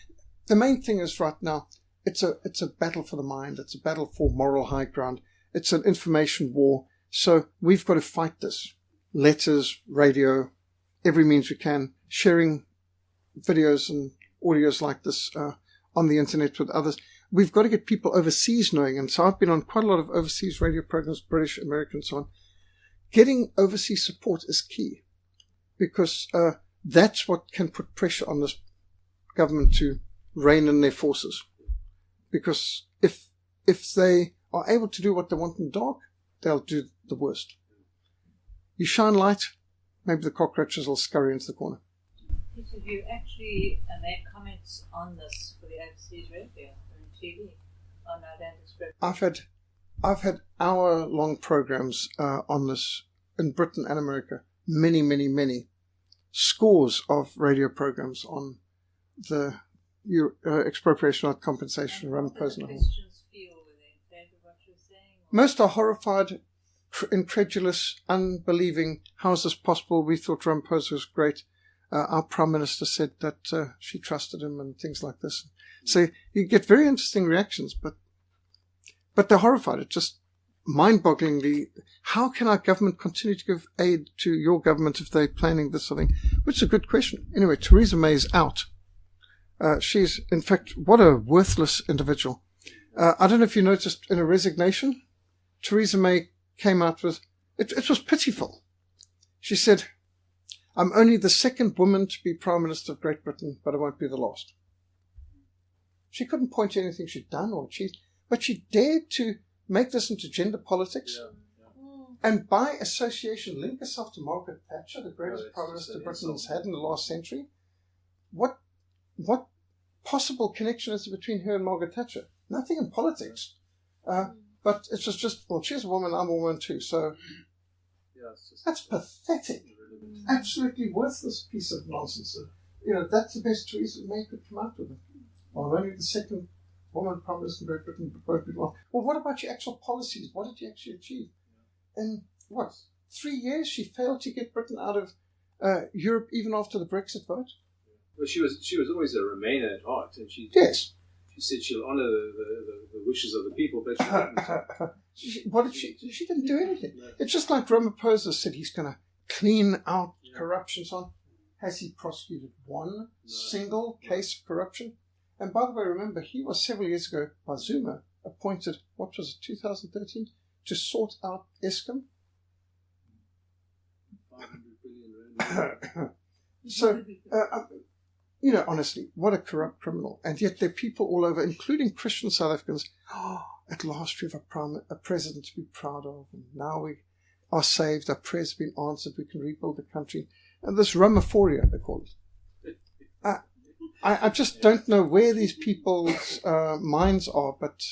The main thing is right now, it's a battle for the mind. It's a battle for moral high ground. It's an information war. So we've got to fight this. Letters, radio, every means we can, sharing videos and audios like this on the internet with others. We've got to get people overseas knowing. And so I've been on quite a lot of overseas radio programs, British, American, and so on. Getting overseas support is key, because that's what can put pressure on this government to rein in their forces. Because if they are able to do what they want in the dark, they'll do the worst. You shine light, maybe the cockroaches will scurry into the corner. Peter, you actually made comments on this for the overseas radio and TV on our land expropriation. I've had hour-long programs on this in Britain and America. Many scores of radio programs on the expropriation without compensation. How did Christians feel? Were they in favour of what you were saying? Most are horrified, incredulous, unbelieving. How is this possible? We thought Ramaphosa was great. Our Prime Minister said that she trusted him and things like this. So you get very interesting reactions, but they're horrified. It's just mind-bogglingly, how can our government continue to give aid to your government if they're planning this sort of thing? Which is a good question. Anyway, Theresa May's out. She's, in fact, what a worthless individual. I don't know if you noticed in a resignation, Theresa May came out with, it was pitiful. She said, I'm only the second woman to be Prime Minister of Great Britain, but I won't be the last. She couldn't point to anything she'd done or achieved, but she dared to make this into gender politics. And by association, link herself to Margaret Thatcher, the greatest Prime Minister Britain's had in the last century. What possible connection is there between her and Margaret Thatcher? Nothing in politics. But it's just, well, she's a woman, I'm a woman too. So that's pathetic. Absolutely worthless piece of nonsense. That's the best Theresa May could come out with it. Well, I'm only the second woman Prime Minister in Great Britain, but both be long. Well, what about your actual policies? What did you actually achieve? In 3 years, she failed to get Britain out of Europe even after the Brexit vote. Well, she was always a Remainer at heart, and she said she'll honour the wishes of the people, but she didn't. She didn't do anything. No. It's just like Ramaphosa said he's going to clean out corruption. So on. Has he prosecuted one single case of corruption? And by the way, remember, he was several years ago by Zuma appointed, 2013, to sort out Eskom. 500 billion rand. So, honestly, what a corrupt criminal. And yet there are people all over, including Christian South Africans. At last we have a president to be proud of. And now we are saved. Our prayers have been answered. We can rebuild the country. And this Ramaphoria, they call it. I just don't know where these people's minds are, but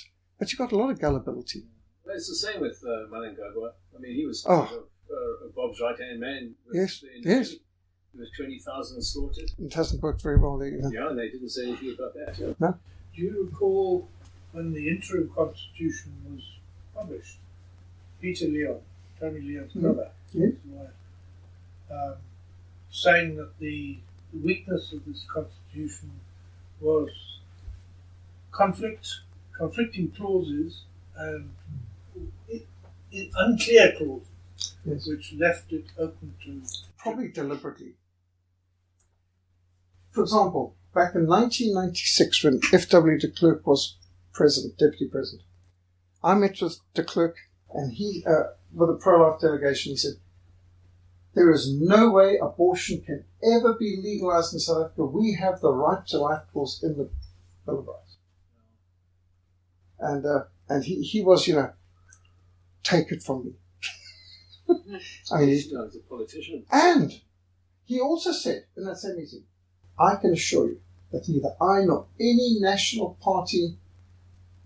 you've got a lot of gullibility. Well, it's the same with Malangagwa. I mean, he was Bob's right-hand man. Yes. There was 20,000 slaughtered. It hasn't worked very well there either. Yeah, and they didn't say anything about that. Yeah. No. Do you recall when the interim constitution was published? Peter Leon, Tony Leon's brother, saying that the weakness of this constitution was conflicting clauses and unclear clauses, which left it open to... Probably deliberately. For example, back in 1996 when F.W. de Klerk was deputy president, I met with de Klerk and he, with a pro-life delegation, he said, there is no way abortion can ever be legalized in South Africa. We have the right to life clause in the Bill of Rights. And he was, take it from me. I mean, he's a politician. And he also said in that same meeting, I can assure you that neither I nor any National Party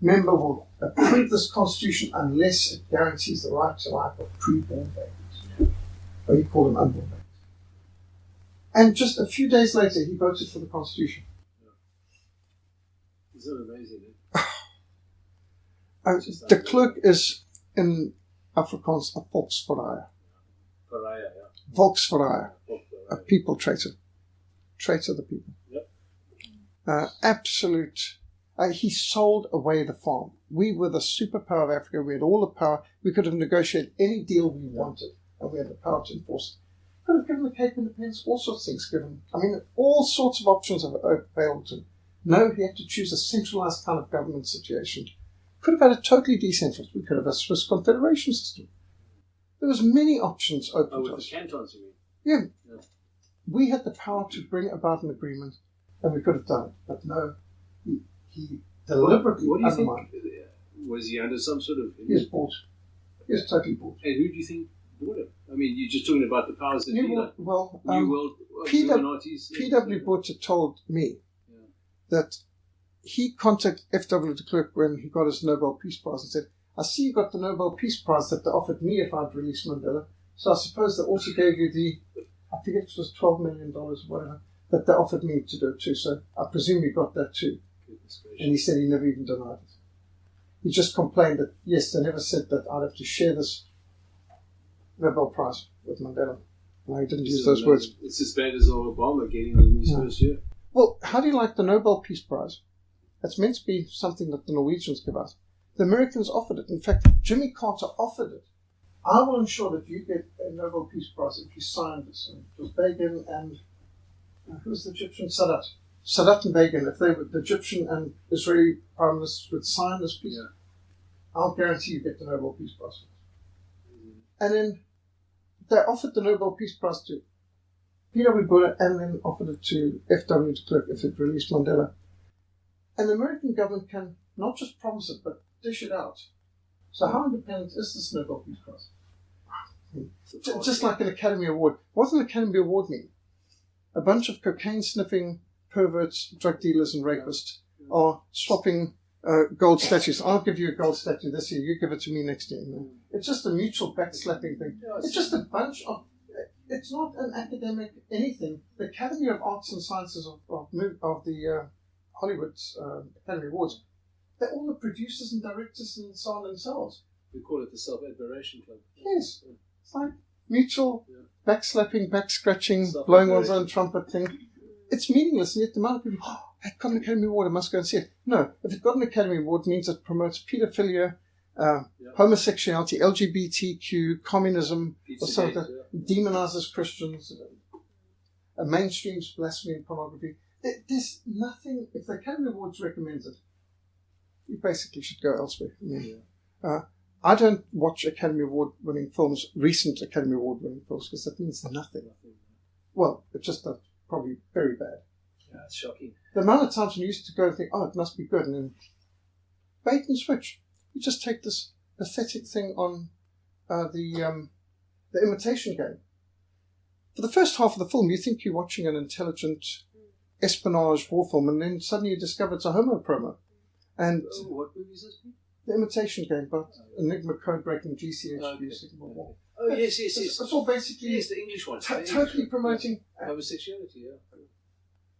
member will approve this constitution unless it guarantees the right to life of pre-born babies. Or he called them unborn babies. And just a few days later, he voted for the constitution. Isn't that amazing? De Klerk is in Afrikaans a volksverraaier. Volksverraaier. A people traitor. Traitor the people. Yep. Absolute. He sold away the farm. We were the superpower of Africa. We had all the power. We could have negotiated any deal we wanted, and we had the power to enforce it. Could have given the Cape Independence, all sorts of things given. I mean, all sorts of options available to him. No, he had to choose a centralized kind of government situation. Could have had a totally decentralized. We could have a Swiss confederation system. There was many options open to with us. The cantons, you mean? Yeah. We had the power to bring about an agreement, and we could have done it. But no, he deliberately what do you undermined. Think? Was he under some sort of... He was bought. He was totally bought. And who do you think bought him? I mean, you're just talking about the powers that be. New World Illuminati's... P.W. Butcher told me that he contacted F.W. de Klerk when he got his Nobel Peace Prize and said, I see you got the Nobel Peace Prize that they offered me if I'd released Mandela. So I suppose they also gave you I think it was $12 million or whatever, that they offered me to do it too. So I presume you got that too. And he said he never even denied it. He just complained that, yes, they never said that I'd have to share this Nobel Prize with Mandela. No, he didn't use those words. It's as bad as Obama getting it in his first year. Well, how do you like the Nobel Peace Prize? It's meant to be something that the Norwegians give out. The Americans offered it. In fact, Jimmy Carter offered it. I will ensure that you get a Nobel Peace Prize if you sign this. And it was Begin and who was the Egyptian? Sadat. Sadat and Begin, if they were the Egyptian and Israeli prime ministers would sign this peace, I'll guarantee you get the Nobel Peace Prize. And then they offered the Nobel Peace Prize to P.W. Buller and then offered it to F.W. de Klerk if it released Mandela. And the American government can not just promise it, but dish it out. So how independent is this Nobel Peace Prize? Just like an Academy Award. What does an Academy Award mean? A bunch of cocaine-sniffing perverts, drug dealers and rapists are swapping gold statues. I'll give you a gold statue this year, you give it to me next year. No. It's just a mutual backslapping thing. It's just a bunch of... It's not an academic anything. The Academy of Arts and Sciences of the Hollywood Academy Awards, they're all the producers and directors and so on themselves. We call it the Self-Admiration Club. Yes. It's like mutual backslapping, back-scratching, blowing one's own trumpet thing. It's meaningless, and yet the amount of people, it got an Academy Award, I must go and see it. No, if it got an Academy Award, it means it promotes pedophilia, homosexuality, LGBTQ, communism, or something, demonizes Christians, mainstreams blasphemy and pornography. There's nothing, if the Academy Awards recommends it, you basically should go elsewhere. I don't watch Academy Award winning films, recent Academy Award winning films, because that means nothing. Well, it's just probably very bad. Yeah, it's shocking. The amount of times when you used to go and think, oh, it must be good, and then bait and switch. You just take this pathetic thing on the Imitation Game. For the first half of the film, you think you're watching an intelligent espionage war film, and then suddenly you discover it's a homo promo. And what movie is this? The Imitation Game, but Enigma code breaking GCHQ Signal War. Oh, yes. It's all basically the English one. Totally promoting homosexuality,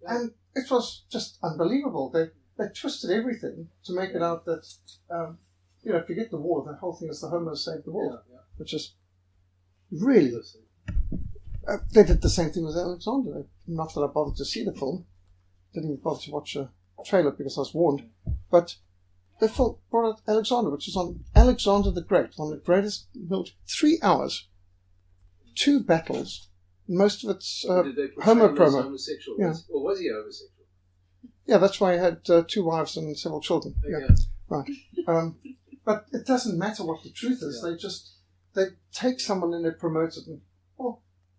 And it was just unbelievable. They twisted everything to make it out that, forget the war, the whole thing is the homos saved the world, which is really... they did the same thing with Alexander. Not that I bothered to see the film. Didn't even bother to watch a trailer because I was warned. But they brought out Alexander, which is on Alexander the Great, one of the greatest military. 3 hours, 2 battles, most of it's homo promo. Homosexual? Yeah. Or was he homosexual? Yeah, that's why he had 2 wives and several children. Right. But it doesn't matter what the truth is. They take someone and they promote it. And,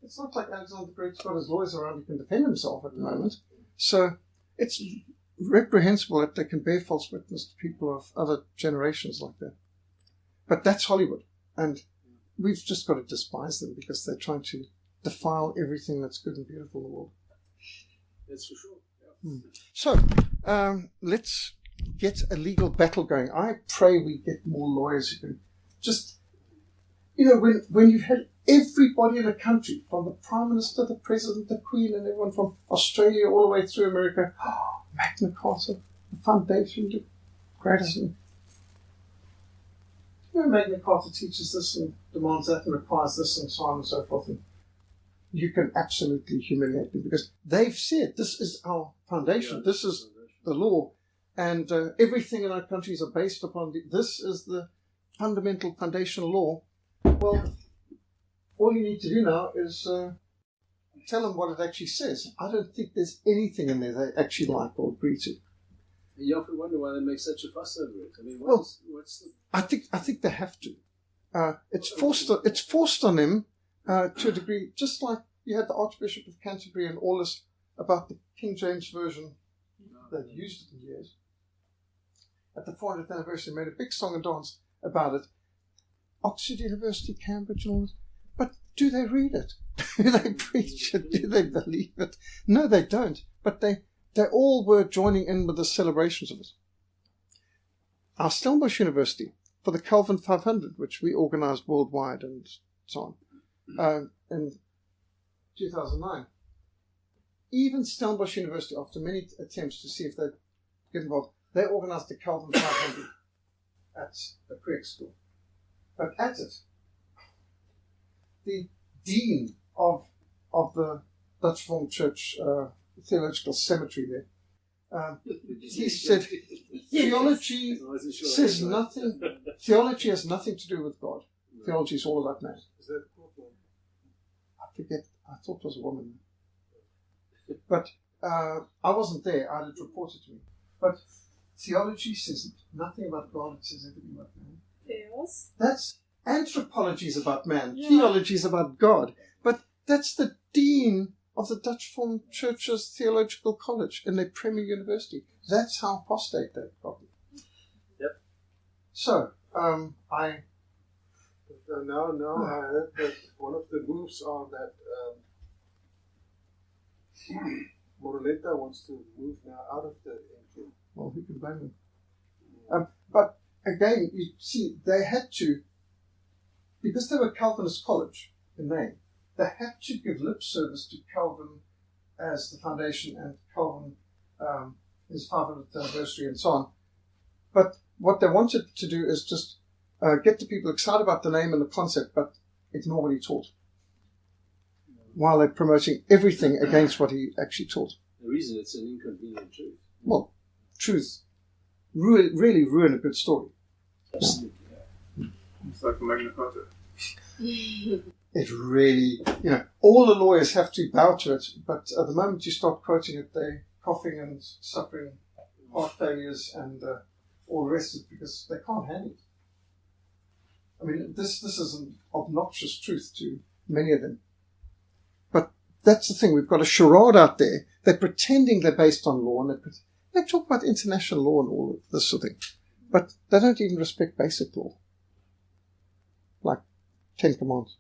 it's not like Alexander the Great's got his lawyers around who can defend himself at the moment. So it's reprehensible that they can bear false witness to people of other generations like that. But that's Hollywood. And we've just got to despise them because they're trying to defile everything that's good and beautiful in the world. That's for sure. So, let's get a legal battle going. I pray we get more lawyers who can just, when you've had everybody in the country, from the Prime Minister, the President, the Queen, and everyone from Australia all the way through America, Magna Carta, the foundation, the greatest. Magna Carta teaches this and demands that and requires this and so on and so forth. And you can absolutely humiliate them because they've said this is our foundation, this is the law, and everything in our countries are based upon this is the fundamental foundational law. Well, all you need to do now is tell them what it actually says. I don't think there's anything in there they actually like or agree to. You often wonder why they make such a fuss over it. I mean, what's the... I think they have to. It's forced on them to a degree, just like you had the Archbishop of Canterbury and all this about the King James Version. They've used it in years. At the 400th anniversary, made a big song and dance about it. Oxford University, Cambridge, and all this. But do they read it? Do they preach it? Do they believe it? No, they don't. But they all were joining in with the celebrations of it. Our Stellenbosch University, for the Calvin 500, which we organised worldwide and so on, in 2009, even Stellenbosch University, after many attempts to see if they'd get involved, they organised the Calvin 500 at the Creek School. But at it, the dean of the Dutch Reformed Church Theological Cemetery there, he said, theology says nothing. Theology has nothing to do with God. Theology is all about man. Is that cool? I forget. I thought it was a woman. But I wasn't there. I had it reported to me. But theology says nothing about God. It says everything about man. Theos. That's anthropology is about man. Yeah. Theology is about God. But that's the dean of the Dutch Reformed Church's Theological College in their Premier University. That's how apostate they've gotten. Yep. So, Now I heard that one of the moves are that Moroleta wants to move now out of the NQ. well, who can blame them? But again, you see, they had to, because they were Calvinist college in name, they had to give lip service to Calvin as the foundation and Calvin his 500th anniversary and so on. But what they wanted to do is just get the people excited about the name and the concept, but ignore what he taught, while they're promoting everything against what he actually taught. The reason it's an inconvenient truth. Well, truth really ruin a good story. Absolutely. It's like Magna Carta. It really, all the lawyers have to bow to it, but at the moment you start quoting it, they're coughing and suffering heart failures and all the rest of it because they can't handle it. I mean, this is an obnoxious truth to many of them. But that's the thing, we've got a charade out there. They're pretending they're based on law, and they talk about international law and all of this sort of thing. But they don't even respect basic law, like 10 Commandments.